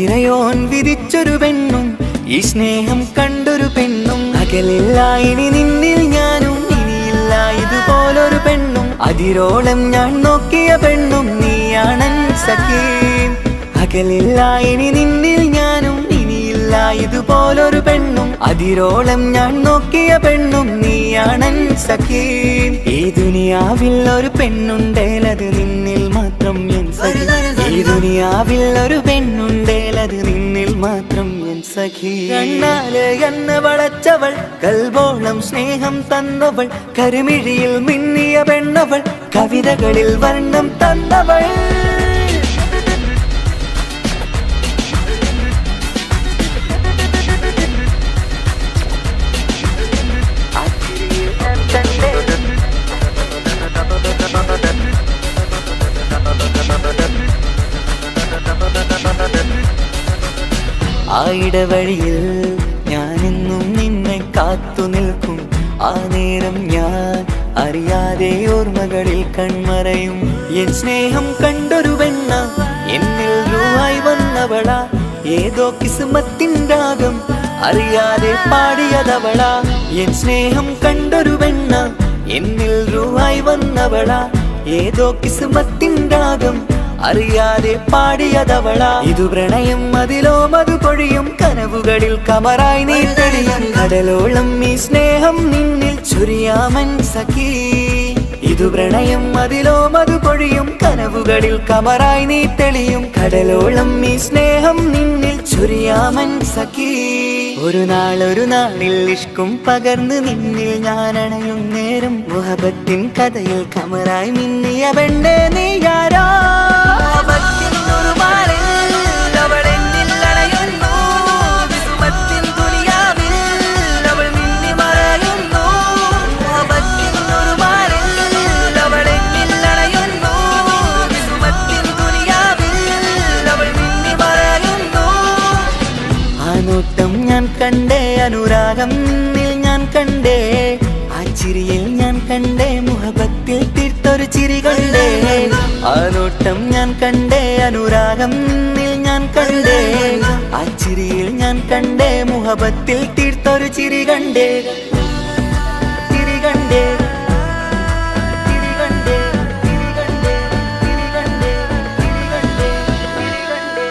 ഇറയോൻ വിധിച്ചൊരു പെണ്ണും ഈ സ്നേഹം കണ്ടൊരു പെണ്ണും അകലില്ല ഇനി നിന്നിൽ ഞാനും ഇനിയില്ല ഇതുപോലൊരു പെണ്ണും അതിരോളം ഞാൻ നോക്കിയ പെണ്ണും നീയാണൻ സഖീ അകലില്ല ഇനി നിന്നിൽ ഞാനും ഇനിയില്ല ഇതുപോലൊരു പെണ്ണും അതിരോളം ഞാൻ നോക്കിയ പെണ്ണും നീയാണൻ സഖീ ഈ ദുനിയാവിൽ ഒരു പെണ്ണുണ്ടേലത് നിന്നിൽ മാത്രം എൻ സഖി ഈ ദുനിയാവിൽ ഒരു പെണ്ണുണ്ടേലത് നിന്നിൽ മാത്രം എൻ സഖി കണ്ണാല് എന്നെ വളച്ചവൾ കൽബോളം സ്നേഹം തന്നവൾ കരുമിഴിയിൽ മിന്നിയ പെണ്ണവൾ കവിതകളിൽ വർണ്ണം തന്നവൾ ആ ഇടവഴിയിൽ ഞാനെന്നും നിന്നെ കാത്തു നിൽക്കും ആ നേരം ഞാൻ അറിയാതെ ഓർമ്മകളിൽ കൺമറയും എൻ സ്നേഹം കണ്ടൊരു പെണ്ണ എന്നിൽ രൂപായി വന്നവള ഏതോ കിസ്മത്തിൻ രാഗം അറിയാതെ പാടിയതവള എൻ സ്നേഹം കണ്ടൊരു പെണ്ണ എന്നിൽ രൂപായി വന്നവള ഏതോ കിസ്മത്തിൻ രാഗം അറിയാതെ പാടിയതവള ഇതു പ്രണയം അതിലോ മധു പൊഴിയും കനവുകളിൽ കമറായി നീ തെളിയും കടലോളം ഈ സ്നേഹം നിന്നിൽ ചൊരിയാമൻ സഖീ ഇതു പ്രണയം അതിലോ മധു പൊഴിയും കനവുകളിൽ കമറായി നീ തെളിയും കടലോളം ഈ സ്നേഹം നിന്നിൽ ചൊരിയാമൻ സഖീ ഒരു നാളിൽ ഇഷ്കും പകർന്ന് നിന്നിൽ ഞാൻ അണയും നേരം മുഹബത്തിൻ കഥയിൽ കമറായി മിന്നിയ പെണ്ണേ നീയാരോ ഒരു മാറിൽ അവളെന്നിൽ അണയുന്നു വിസുമത്തിൻ നോട്ടം ഞാൻ കണ്ടേ അനുരാഗം നിന്നിൽ ഞാൻ കണ്ടേ ആ ചിരിയിൽ ഞാൻ കണ്ടേ മുഹബത്തിൽ തീർത്തൊരു ചിരി കണ്ടേ ആ നോട്ടം ഞാൻ കണ്ടേ അനുരാഗം നിന്നിൽ ഞാൻ കണ്ടേ ആ ചിരിയിൽ ഞാൻ കണ്ടേ മുഹബത്തിൽ തീർത്തൊരു ചിരി കണ്ടേ ചിരി കണ്ടേ ചിരി കണ്ടേ ചിരി കണ്ടേ ചിരി കണ്ടേ ചിരി കണ്ടേ ചിരി കണ്ടേ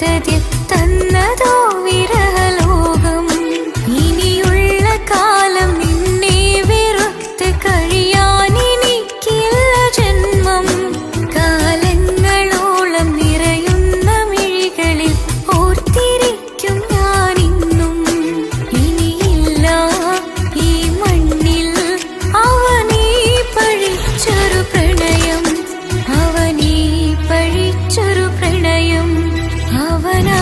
ഓർത്തതിൽ തന്നതോ വിരഹലോകം. ഇനിയുള്ള കാലം നിന്നെ വെറുത്ത് കഴിയാൻ എനിക്കില്ല ജന്മം. കാലങ്ങളോളം നിറയുന്ന മിഴികളിൽ ഓർത്തിരിക്കും ഞാനിന്നും. ഇനിയില്ല ഈ മണ്ണിൽ അവനീ പഴിച്ചൊരു പ്രണയം, അവനീ പഴിച്ചൊരു പ്രണയം. അവനാ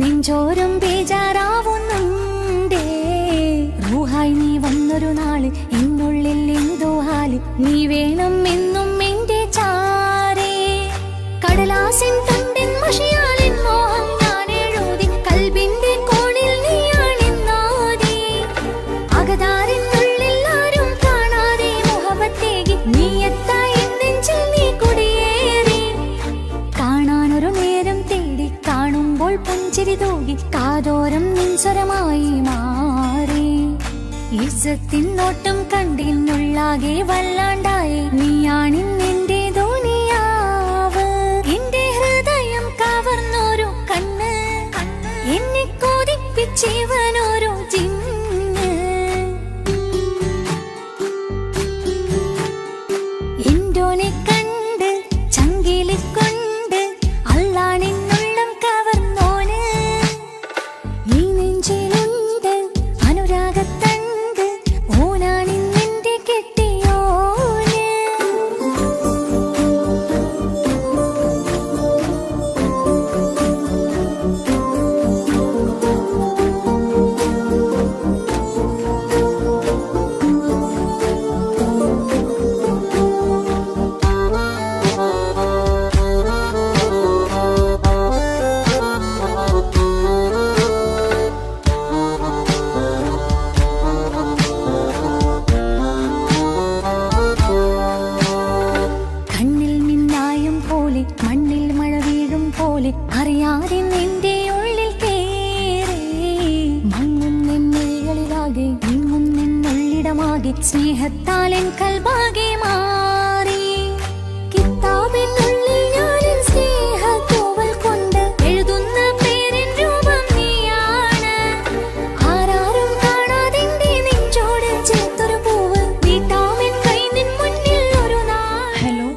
നെഞ്ചോരം ബേജാറാവുന്നുണ്ടേ. റൂഹായി നീ വന്നൊരു നാള് എന്നുള്ളിൽ എന്തോ ഹാല്, നീ വേണം എന്നും എന്റെ ചാരേ. കടലാസിൻ തണ്ടിൻ മഷിയാലിൻ മോഹം ഞാൻ എഴുതി, കൽബിന്റെ കോണിൽ നീയാണെന്നാദി. അകതാരിനുള്ളിൽ ആരും കാണാതെ മുഹബത്തേകി, നീ എത്തായി നെഞ്ചിൽ നീ കുടിയേറി. കാണാനൊരു നേരം തേടി, കാണുമ്പോൾ പുഞ്ചിരി തൂകി, കാതോരം നിൻസ്വരമായി മാറി. ഇസ്സത്തിൻ നോട്ടം കണ്ടിന്നുള്ളാകെ വല്ലാണ്ടായി, നീയാണിന്നെന്റെ ദുനിയാവ്. എന്റെ ഹൃദയം കവർന്നോരു കണ്ണ്, എന്നെ കൊതിപ്പിച്ചിവനോരു ജിന്ന്. എന്തോനെ കണ്ട് ചങ്കില് കൊണ്ട്, അല്ലാണെന്നുള്ളം കവർന്നോന്. ഈ നെഞ്ചിലുണ്ട് അനുരാഗത്തണ്ട്, ഓനാണിന്നെന്റെ കെട്ടിയോന്. കണ്ണിൽ മിന്നായം പോലെ, മണ്ണിൽ മഴ വീഴും പോലെ, അറിയാതെ നിന്റെ ഉള്ളിൽ കേറി. മങ്ങുന്നെന്നുള്ളിലാകെ നീങ്ങുന്നെന്നുള്ളിടമാകെ, സ്നേഹത്താലെൻ കൽബാകെ മാറി. കിതാബിനുള്ളിൽ ഞാനെൻ സ്നേഹത്തൂവൽ കൊണ്ട് എഴുതുന്ന പേരിൻ രൂപം നീയാണ്. ആരാരും കാണാതെന്റെ നെഞ്ചോട് ചേർത്തൊരു പൂവ്, വീട്ടാമെൻ കൈ നിൻ മുന്നിൽ ഒരു നാൾ. ഹലോ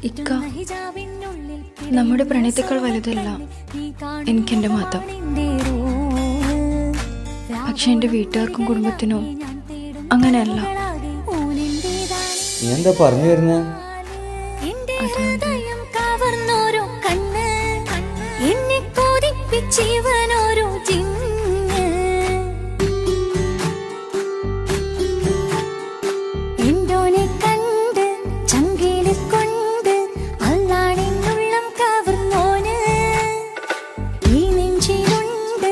ഇക്ക, നമ്മുടെ പ്രണയത്തേക്കാൾ വലുതല്ല എനിക്കെന്റെ മതം. പക്ഷെ എന്റെ വീട്ടുകാർക്കും കുടുംബത്തിനും അങ്ങനെയല്ല. നീ എന്താ പറഞ്ഞു വരുന്നത്? കവർന്നോരോ കണ്ണ്, എന്നെ കൊതിപ്പിച്ചിവനോരോ ജിന്ന്. എന്തോനെ കണ്ട് ചങ്കില് കൊണ്ട്, അല്ലാണെന്നുള്ളം കവർന്നോന്. ഈ നെഞ്ചിലുണ്ട്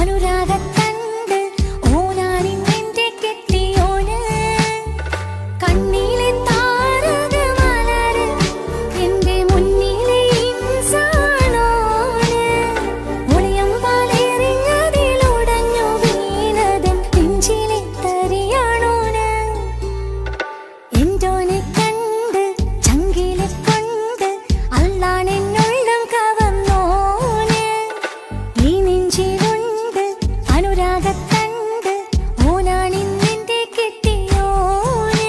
അനുരാഗത്തണ്ട്, ഓനാണിന്നെന്റെ കെട്ടിയോന്. കണ്ണിലെ താരകമലര്, എന്റെ മുന്നിലെ ഇൻസാണോന്. ഒളിയം പാലെറിഞ്ഞതിലുടഞ്ഞു വീണതൻ നെഞ്ചിലെ തരിയാണോന്. എന്തോനെ കണ്ട് ചങ്കില് കൊണ്ട്, അല്ലാണെന്നുള്ളം കവർന്നോന്. ഈ നെഞ്ചിലുണ്ട് അനുരാഗത്തണ്ട്, ഓനാണിന്നെന്റെ കെട്ടിയോന്.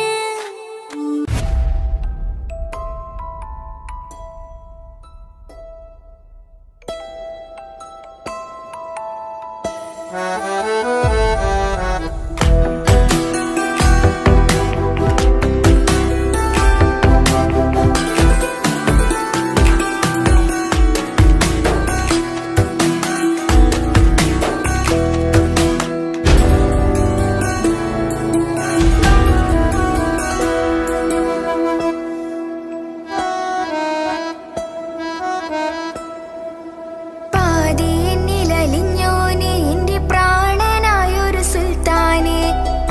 പാതിയെന്നിലലിഞ്ഞോനെ എന്റെ പ്രാണനായൊരു സുൽത്താനെ.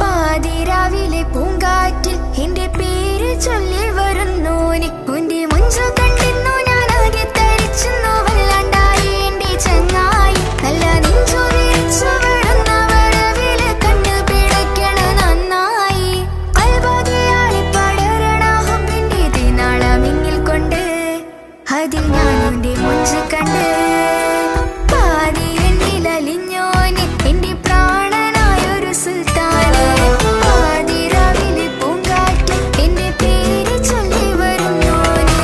പാതിരാവിലെ പൂങ്കാറ്റിൽ എന്റെ പേര് ചൊല്ലി വരുന്നോനെ. ഉന്റെ മുഞ്ചു കണ്ടിരുന്നു ഞാനാകെ തരിച്ചെന്നു, വല്ലാണ്ടായി എന്റെ ചങ്ങായി. നല്ല നെഞ്ചു വിരിച്ചു വിടുന്ന വരവില് കണ്ണു പിടയ്ക്കണ നന്നായി. കൽബാകെയാളി പടരണ ഹുബിന്റെ ദിനാളമിങ്ങിൽ കൊണ്ട്, അതിൽ ഞാനെന്റെ മുഞ്ചു കണ്ട്. പാതിയെന്നിലലിഞ്ഞോനെ എന്റെ പ്രാണനായൊരു സുൽത്താനെ. പാതിരാവിലെ പൂങ്കാറ്റിൽ എന്റെ പേര് ചൊല്ലി വരുന്നോനെ.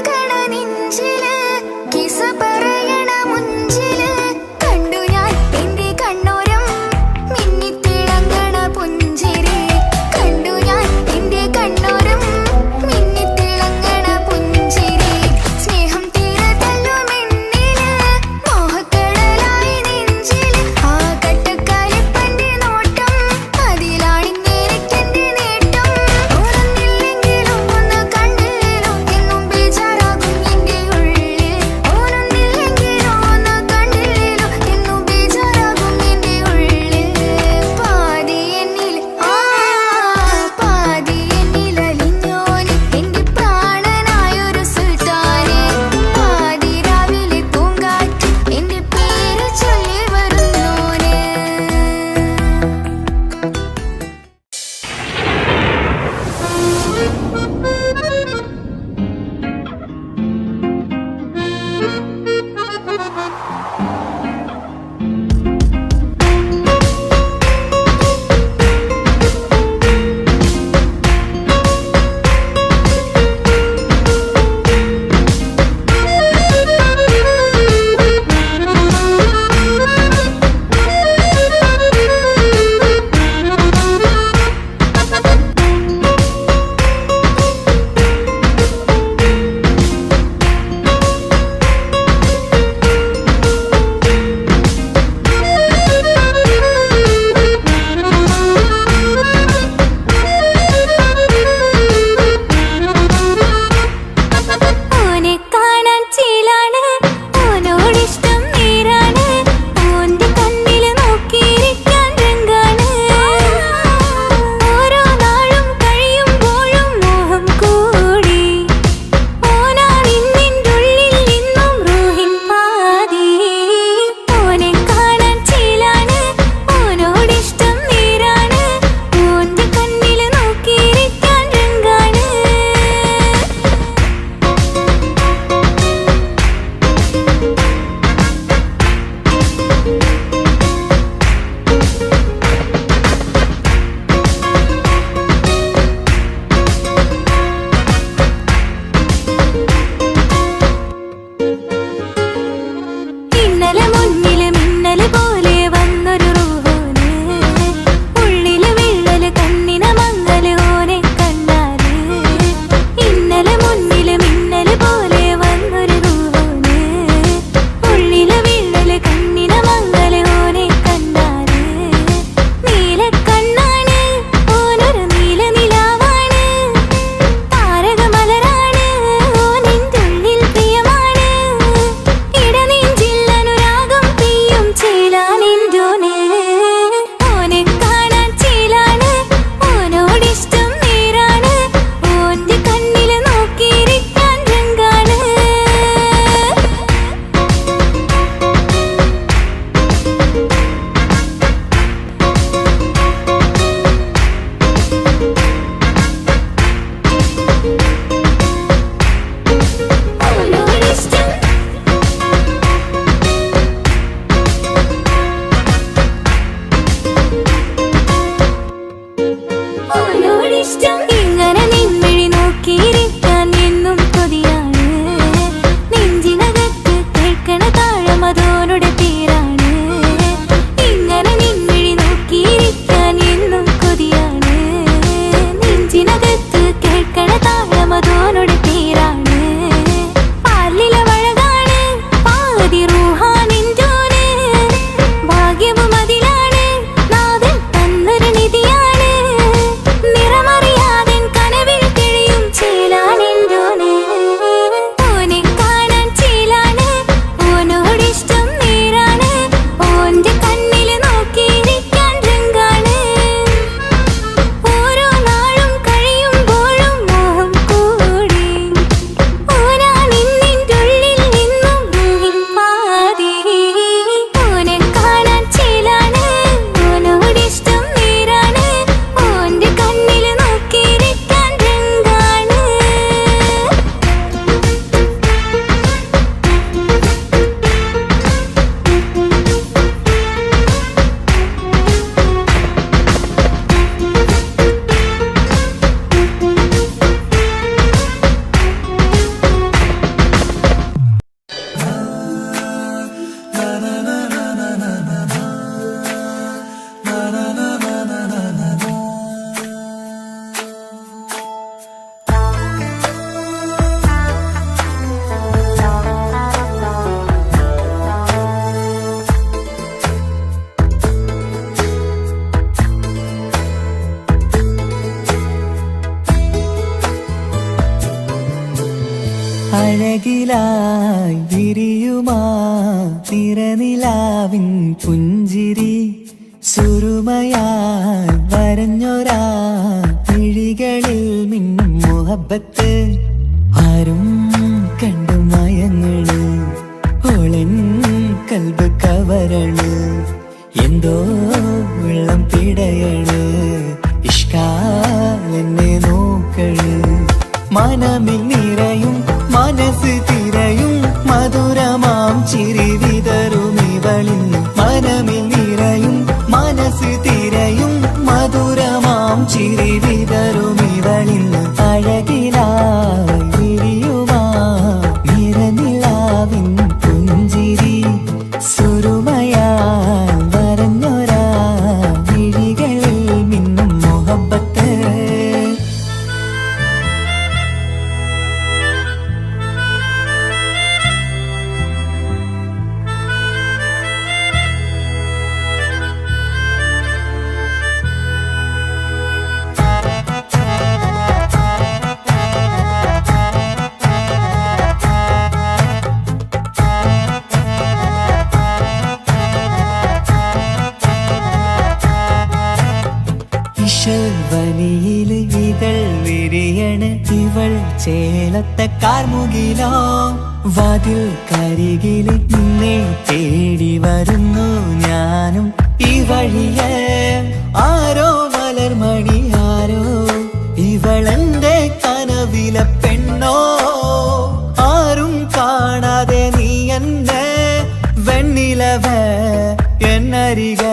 തിളകണ നെഞ്ചില് കിസ പറയണ മുഞ്ചില് കണ്ടു ഞാൻ എന്റെ കണ്ണോരം മിന്നിത്തിളങ്ങണ പുഞ്ചിരി കണ്ടു ഞാൻ എന്റെ കണ്ണോരം മിന്നിത്തിളങ്ങണ പുഞ്ചിരി സ്നേഹം തീരതല്ലുമെന്നില് മോഹക്കടലായി നെഞ്ചില് ആ കട്ടക്കാലിപ്പന്റെ നോട്ടം അതിലാണിന്നെനിക്കെന്റെ നേട്ടം ഓനൊന്നില്ലെങ്കിലും ഒന്ന് കണ്ടില്ലേലും എന്നും ബേജാറാകും എന്റെ ഉള്ളിൽ ഓനൊന്നില്ലെങ്കിലും അഴകിലായി വിരിയുമാ തിരനിലാവിൻ പുഞ്ചിരി സുറുമയായി വരഞ്ഞൊരാ വിഴികളിൽ മിന്നും മുഹബത്ത് ആരും കണ്ടു മയങ്ങള് ഓളൻ കൽബ് കവരണ് എന്തോ വെള്ളം പിടയണ് ഇഷ്കാലെന്നെ നോക്കള് മനമിൽ നിറയും മനസ്സ് തിരയും മധുരമാം ചിരി വിതറും ഇവളിൽ മനമിൽ നിറയും മനസ്സ് തിരയും മധുരമാം ചിരി വിതറും ഇവളിൽ അഴകിലായി വിരിയുമാ നിറനിലാവിൻ പുഞ്ചിരി സുറുമയാൽ വരഞ്ഞൊരാ വിഴികളിൽ മിന്നും മുഹബത്ത് വനിയില് ഇതൾ വിരിയണ് ഇവൾ ചേലത്തെ കാർമുകിലോ വാതിൽ കരികില് നിന്നെ തേടി വരുന്നു ഞാനും ഈ വഴിയെ ആരോ മലർമണി ആരോ ഇവളെന്റെ കനവിലെ പെണ്ണോ ആരും കാണാതെ നീ എന്നെ വെണ്ണിലവ എന്നരിക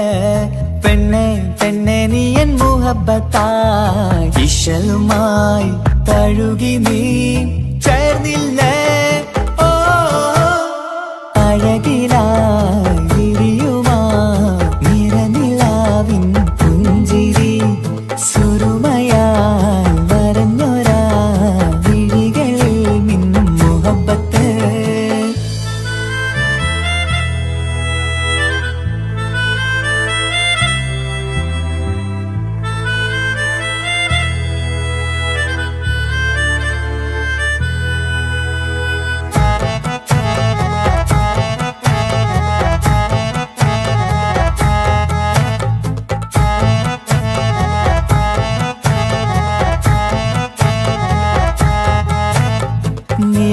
പെണ്ണെ പെണ്ണെ നീ എൻ മുഹബത്തായി ഇശലുമായി തഴുകി നീ ചേർന്നില്ലേ ഓ അഴകിലായി വിരിയുമാ നിറനിലാവിൻ പുഞ്ചിരി സുറുമയാൽ വരഞ്ഞൊരാ വിഴികളിൽ മിന്നും മുഹബത്ത്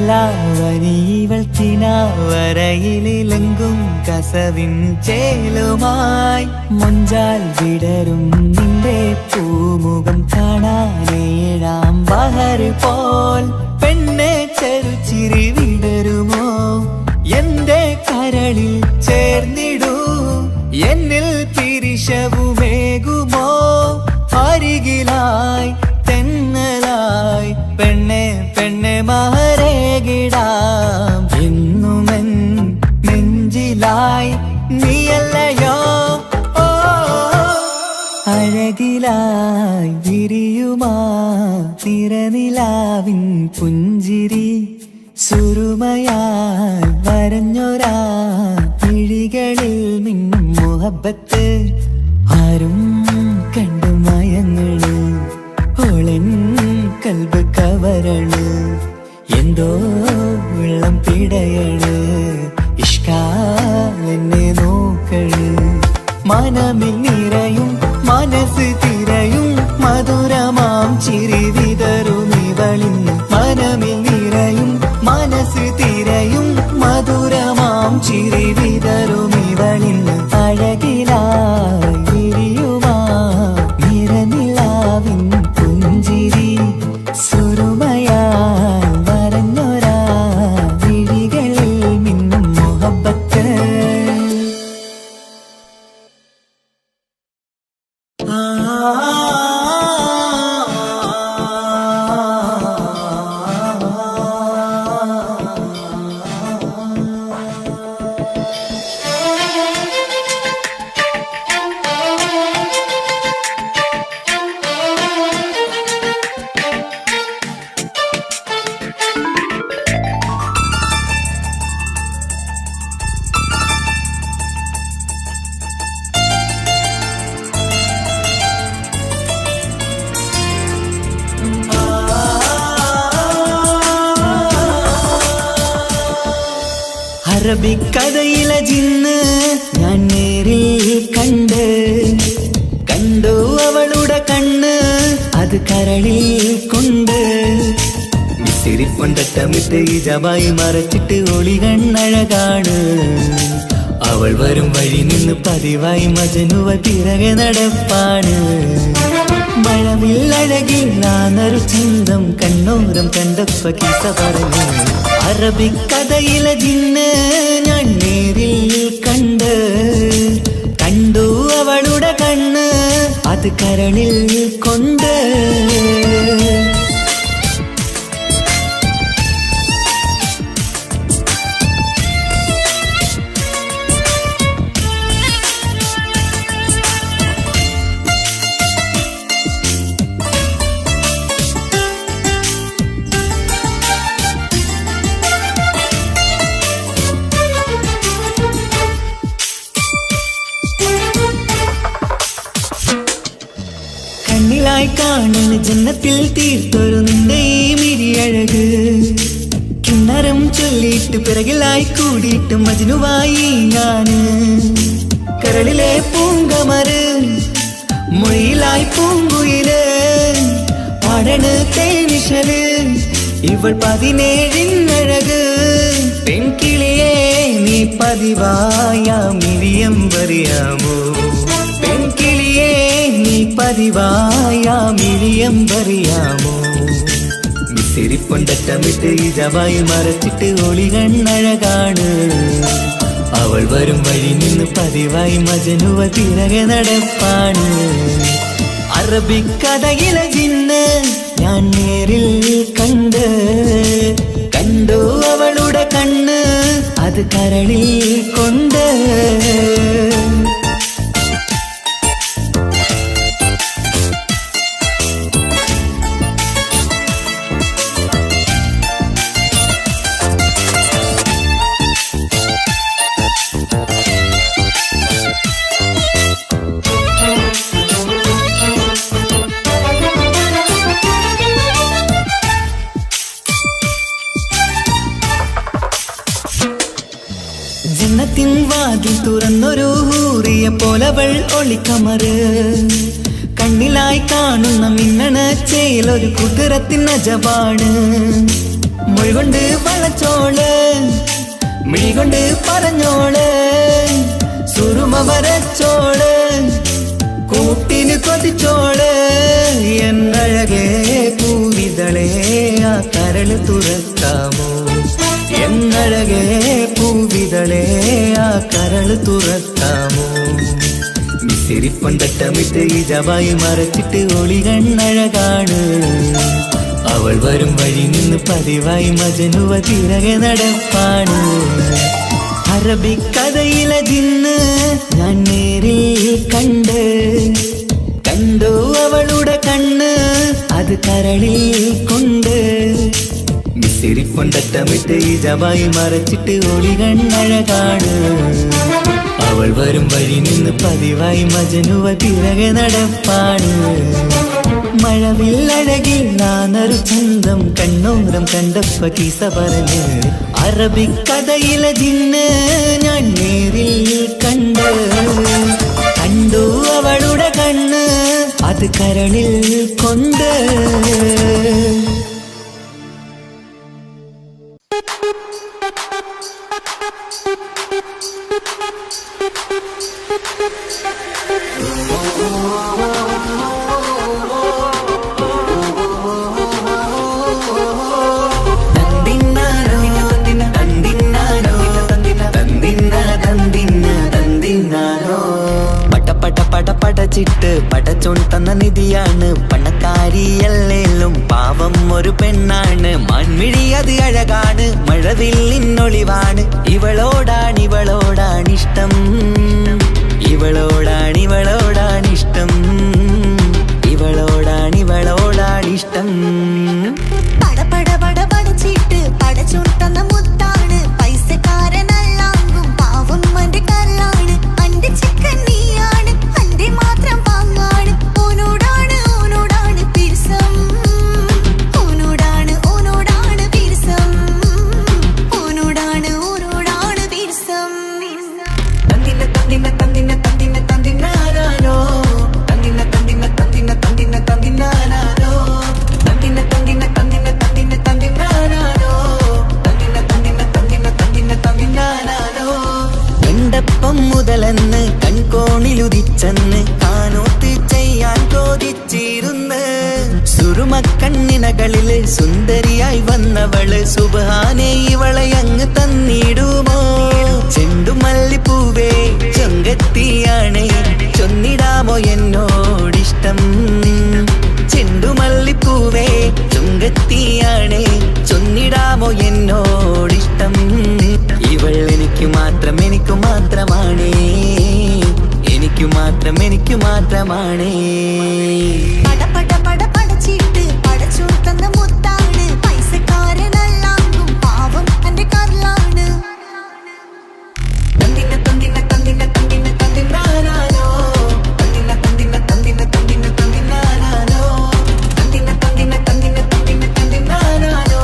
നിലാവനിവൾ കിനാവരയിലെങ്കും കസവിൻ ചേലുമായി മൊഞ്ചാൽ വിടരും നിന്റെ പൂമുഖം കാണാനേഴാം ബഹർ പോൽ പെണ്ണെ ചെറുചിരി വിടരുമോ എന്റെ കരളിൽ ചേർന്നിടൂ എന്നിൽ പിരിശവുമേകുമോ അരികിലായി തെന്നലായി പെണ്ണെ പെണ്ണെ മഹരേകിടാം എന്നുമെൻ നെഞ്ചിലായി നീയല്ലയോ ഓ അഴകിലായി വിരിയുമാ തിരനിലാവിൻ പുഞ്ചിരി സുറുമയാൽ വരഞ്ഞൊരാ വിഴികളിൽ മിന്നും മുഹബത്ത് ആരും കണ്ടു മയങ്ങള് ഓളൻ കൽബ് കവരണ് എന്തോ വെള്ളം പിടയണ് ഇഷ്കാലെന്നെ നോക്കള് മനമിൽ നിറയും മനസ്സ് തിരയും മധുരമാം ചിരി വിതറും ഇവളിൽ മനമിൽ നിറയും മനസ്സ് തിരയും മധുരമാം ചിരി വിതറും ഇവളിൽ അഴകിലായി വിരിയുമാ നിറനിലാവിൻ പുഞ്ചിരി സുറുമയാൽ വരഞ്ഞൊരാ വിഴികളിൽ അറബിക്കഥയിലെ ജിന്ന് ഞാൻ നേരിൽ കണ്ടു അവളുടെ കണ്ണ് അത് കരളിൽ കൊണ്ട് മിസിരിപ്പൊണ്ടട്ടമിട്ട് ഇജബായി മറച്ചിട്ട് ഒളി കണ്ണഴകാണ് അവൾ വരും വഴി നിന്ന് പതിവായി മജനുവ പിറകെ നടപ്പാണ് മഴവില്ലഴകിൽ നാനൊരു ചന്തം കണ്ണോരം കണ്ടപ്പ കീസ പറഞ്ഞു അറബിക്കഥയിലെ ജിന്ന് ഞാൻ നേരിൽ കണ്ടു അവളുടെ കണ്ണ് അത് കരളിൽ കൊണ്ട് കണ്ണിലായി കാണുന്ന ജന്നത്തിൽ തീർത്തൊരു നിന്റെ ഈ മിരിയഴക് കിണ്ണരം ചൊല്ലിയിട്ട് പിറകിലായി കൂടിയിട്ട് മജ്നുവായി ഞാന് കരളിലെ പൂങ്കമര് മൊഴിയിലായി പൂങ്കുയില് പാടണ് തേനിശല് ഇവൾ 17 പെൺകിളിയെ നീ പതിവായാ മിരിയം പറയാമോ പെൺകിളിയെ നീ പതിവായാ മിരിയം പറയാമോ മിസിരിപ്പൊണ്ടട്ടമിട്ട് ഇജബായി മറച്ചിട്ട് ഒളി കണ്ണഴകാണ് അവൾ വരും വഴി നിന്ന് പതിവായി മജനുവ പിറകെ നടപ്പാണ് അറബിക്കഥയിലെ ജിന്ന് ഞാൻ നേരിൽ കണ്ടു അവളുടെ കണ്ണ് അത് കരളിൽ കൊണ്ട് ജന്നത്തിൻ വാതിൽ തുറന്നൊരു ഹൂറിയ പോലവൾ ഒളിക്കമറ് കണ്ണിലായി കാണുന്ന മിന്നണ ചേലൊരു കുതിരത്തിൻ അജപാണ് മൊഴികൊണ്ട് വളച്ചോള് മിഴികൊണ്ട് പറഞ്ഞോള് സുറുമ വരച്ചോള് കൂട്ടിന് കൊതിച്ചോള് എന്നഴകേ പൂവിതളേ ആ കരള് തുറക്കാമോ എന്നഴകേ പൂവിതളേ ആ കരള് തുറക്കാമോ മിസിരിപ്പൊണ്ടട്ടമിട്ട് ഇജബായി മറച്ചിട്ട് ഒളി കണ്ണഴകാണ് അവൾ വരും വഴി നിന്ന് പതിവായി മജനുവ പിറകെ നടപ്പാണ് അറബിക്കഥയിലെ ജിന്ന് ഞാൻ നേരിൽ കണ്ടു അവളുടെ കണ്ണ് അത് കരളിൽ കൊണ്ട് മിസിരിപ്പൊണ്ടട്ടമിട്ട് ഇജബായി മറച്ചിട്ട് ഒളി കണ്ണഴകാണ് അവൾ വരും വഴി നിന്ന് പതിവായി മജനുവ പിറകെ നടപ്പാണ് മഴവില്ലഴകിൽ നാനൊരു ചന്തം കണ്ണോരം കണ്ടപ്പ കീസ പറഞ്ഞ് അറബിക്കഥയിലെ ജിന്ന് ഞാൻ നേരിൽ കണ്ടു അവളുടെ കണ്ണ് അത് കരളിൽ കൊണ്ട് പടച്ചിട്ട് പടച്ചോൺ തന്ന നിധിയാണ് പണക്കാരിയല്ലേലും പാവം ഒരു പെണ്ണാണ് മൺമിഴി അത് അഴകാണ് മഴവില്ലിന്നൊളിവാണ് ഇവളോടാണിഷ്ടം ഇവളോടാണിഷ്ടം ഇവളോടാണിഷ്ടം പടച്ചിട്ട് പടച്ചോൺ തന്ന മുത്താണ് പൈസക്കാരനല്ലാങ്കും പാവം അന്റെ കല്ലാണ് അന്റെ ചിക്കൻ നീയാണ് അന്റെ മാത്രം പാങ്ങാണ് ഓനോടാണ് പിരിസം ഓനോടാണ് പിരിസം ഓനോടാണ് പിരിസം സുറുമക്കണ്ണിനകളില് സുന്ദരിയായി വന്നവള് സുബ്ഹാനേ ഇവളെ അങ്ങ് തന്നിടുമോ ചെണ്ടുമല്ലിപ്പൂവേ ചൊങ്കത്തിയാണേ ചൊന്നിടാമോ എന്നോടിഷ്ടം ചെണ്ടുമല്ലിപ്പൂവേ ചുങ്കത്തിയാണേ ചൊന്നിടാമോ എന്നോടിഷ്ടം ഇവൾ എനിക്ക് മാത്രം എനിക്ക് മാത്രമാണേ എനിക്ക് മാത്രം എനിക്ക് മാത്രമാണേ പട പട പട പടച്ചിട്ട് പടച്ചോട്ടന്ന മുത്താണ് പൈസക്കാരനല്ലാങ്കും പാവം എന്റെ കരലാണ് തന്തിന തന്തിന തന്തിന തന്തിന തന്തിനാനോ തന്തിന തന്തിന തന്തിന തന്തിന തന്തിനാനോ തന്തിന തന്തിന തന്തിന തന്തിന തന്തിനാനോ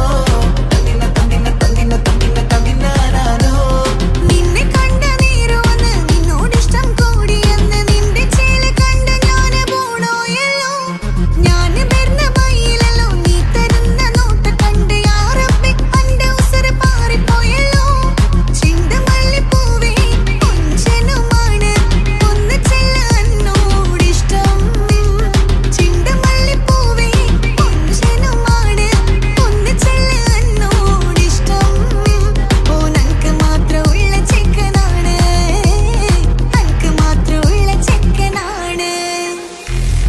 തന്തിന തന്തിന തന്തിന തന്തിന തന്തിനാനോ നിന്നെ കണ്ട നേരോന്ന് നിന്നോടിഷ്ടം കൂടിയെന്ന് നിന്റെ ചേല കണ്ട ഞാന് പോണോയല്ലോ ഞാന് വരുന്ന വഴിയിലല്ലോ നീ തരുന്ന നോട്ട കണ്ട് യാറപ്പി അന്റെ ഉസറ് പാറിപ്പോയല്ലോ ചിണ്ടമല്ലിപ്പൂവേ കൊഞ്ചനുമാണ് ഒന്ന് ചെല്ല എന്നോടിഷ്ടം ചിണ്ടമല്ലിപ്പൂവേ കൊഞ്ചനുമാണ് ഒന്ന് ചെല്ല എന്നോടിഷ്ടം ഓ നനക്ക് മാത്രമുള്ള ചെക്കനാണ് നനക്ക് മാത്രമുള്ള ചെക്കനാണ്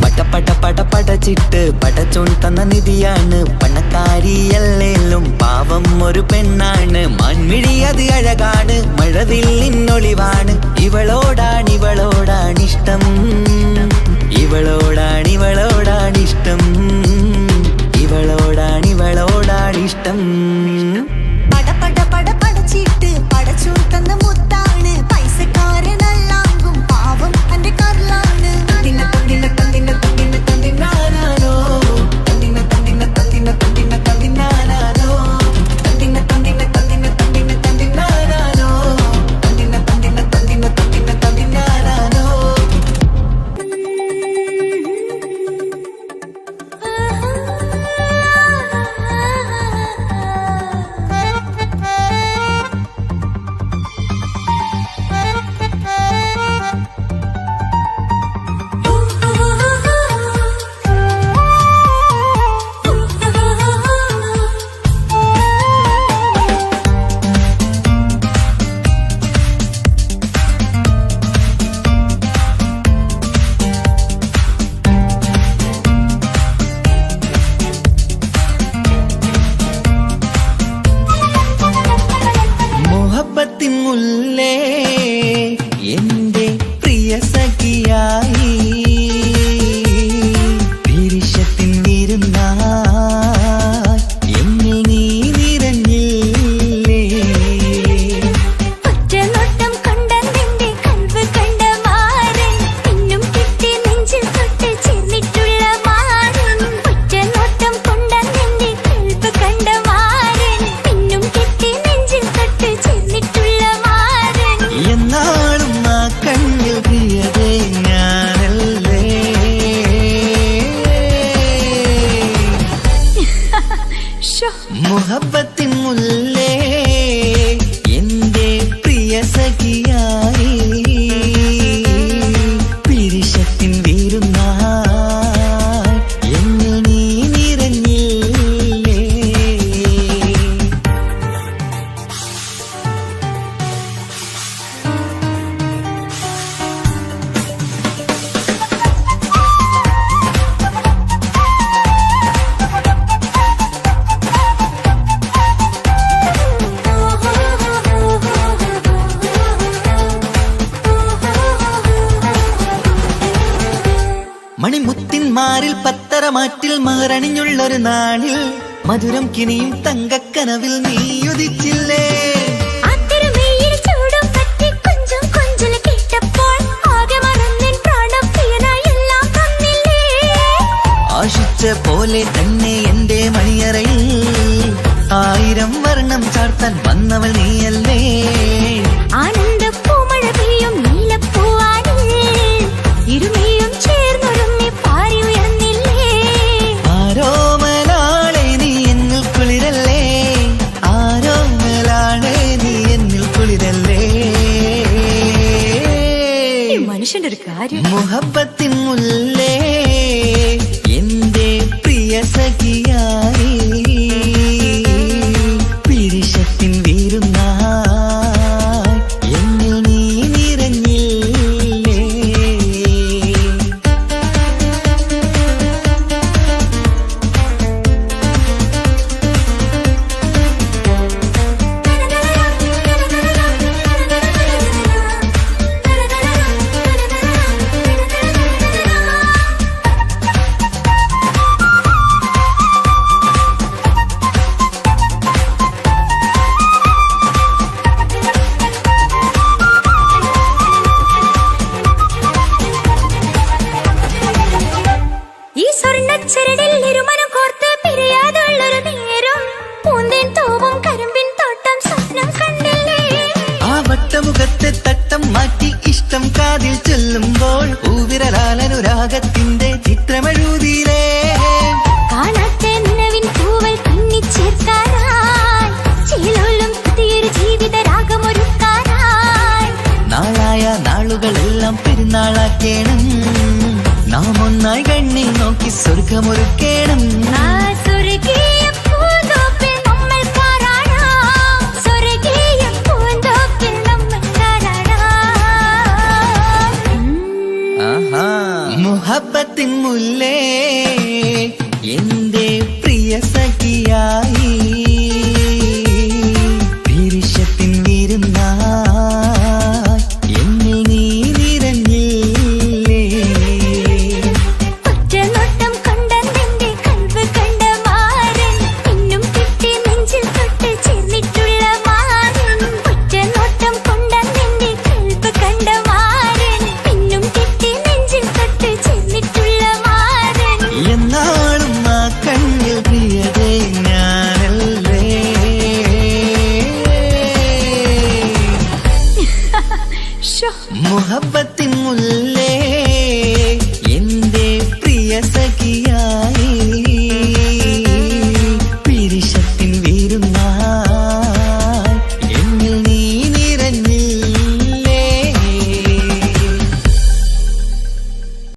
പട പട പട പടച്ചിട്ട് പടച്ചോൻ തന്ന നിധിയാണ് പണക്കാരിയല്ലേലും പാവം ഒരു പെണ്ണാണ് മൺമിഴി അത് അഴകാണ് മഴവില്ലിന്നൊളിവാണ് ഇവളോടാണിഷ്ടം ഇവളോടാണിഷ്ടം ഇവളോടാണിഷ്ടം പട പട പട പടച്ചിട്ട് പടച്ചോട്ടന്ന മുത്താണ് പൈസക്കാരനല്ലാങ്കും പാവം എന്റെ കരലാണ് തന്തിന തന്തിന തന്തിന തന്തിന തന്തിനാനോ തന്തിന തന്തിന തന്തിന തന്തിന തന്തിനാനോ തന്തിന തന്തിന തന്തിന തന്തിന തന്തിനാനോ തന്തിന തന്തിന തന്തിന തന്തിന തന്തിനാനോ മുഹബത്തിൻ മുല്ലേ എന്റെ പ്രിയ സഖിയായി പിരിശത്തിൻ വിരുന്നായി എന്നിൽ നീ നിറഞ്ഞില്ലേ ഒറ്റനോട്ടം കൊണ്ട നിന്റെ കൽവ് കണ്ട മാരൻ പിന്നും കിട്ടി നെഞ്ചിൽ തൊട്ട് ചേർന്നിട്ടുള്ള മാരൻ ഒറ്റനോട്ടം കൊണ്ട നിന്റെ കൽവ് കണ്ട മാരൻ പിന്നും കിട്ടി നെഞ്ചിൽ തൊട്ട് ചേർന്നിട്ടുള്ള മാരൻ എന്നാളും ആ കണ്ണിൽ പ്രിയതേ ഞാനല്ലേ മുഹബത്തിൻ മുല്ലേ എന്റെ പ്രിയ സഖിയായി പിരിശത്തിൻ വിരുന്നായി എന്നിൽ നീ നിറഞ്ഞില്ലേ മണിമുത്തിന്മാരിൽ പത്തരമാറ്റിൽ മഹറണിഞ്ഞുള്ളൊരു നാളിൽ മധുരം കിനിയും തങ്കക്കനവിൽ നീയുദിച്ചില്ലേ ആത്തിരമേയിൽ ചൂടും പറ്റി കൊഞ്ചും കൊഞ്ചൽ കേട്ടപ്പോൾ ആകെ മറന്നിൻ പ്രാണപ്രിയനായി എല്ലാം തന്നില്ലേ ആശിച്ച പോലെ തന്നെ എന്റെ മണിയറയിൽ 1000 വർണ്ണം ചാർത്താൻ വന്നവൾ നീയല്ലേ ആനന്ദ പൂമഴ പെയ്യും നീലപ്പൂവാനിൽ ഇരുമയും ചേർന്നൊരുങ്ങി പാരി ഉയർന്നില്ലേ ആരോമലാളെ നീ എന്നിൽ കുളിരല്ലേ ആരോമലാളെ നീ എന്നിൽ കുളിരല്ലേ മനുഷ്യന്റെ ഒരു കാര്യം മുഹബത്തിൻ മുല്ലേ എന്റെ പ്രിയ സഖി അനുരാഗത്തിന്റെ ചിത്രമെഴുതിയിലേ കാണാത്ത നിലവിൻ തൂവൽ പിന്നിച്ചേർക്കാനായി ചിലോലും പുതിയൊരു ജീവിത രാഗമൊരുക്കാനായി നാളായ നാളുകളെല്ലാം പെരുന്നാളാക്കേണം നാം ഒന്നായി കണ്ണിൽ നോക്കി സ്വർഗമൊരുക്കേണം ആ സ്വർഗീയ പൂന്തോപ്പിൽ നമ്മൾ കാണാം സ്വർഗീയ പൂന്തോപ്പിൽ നമ്മൾ കാണാം മുഹബത്തിൻ മുല്ലേ എന്റെ പ്രിയ സഖിയായി വിരിശത്തിൻ വിരുന്നായി എന്നിൽ നീ നിറഞ്ഞില്ലേ ഒറ്റനോട്ടം കൊണ്ട നിന്റെ കൽവ് കണ്ട മാരൻ പിന്നും കിട്ടി നെഞ്ചിൽ തൊട്ട് ചേർന്നിട്ടുള്ള മാരൻ ഒറ്റനോട്ടം കൊണ്ട നിന്റെ കൽവ് കണ്ട മാരൻ പിന്നും കിട്ടി നെഞ്ചിൽ തൊട്ട് ചേർന്നിട്ടുള്ള മാരൻ എന്നാളും ആ കണ്ണിൽ പ്രിയതേ ഞാനല്ലേ മുഹബത്തിൻ മുല്ല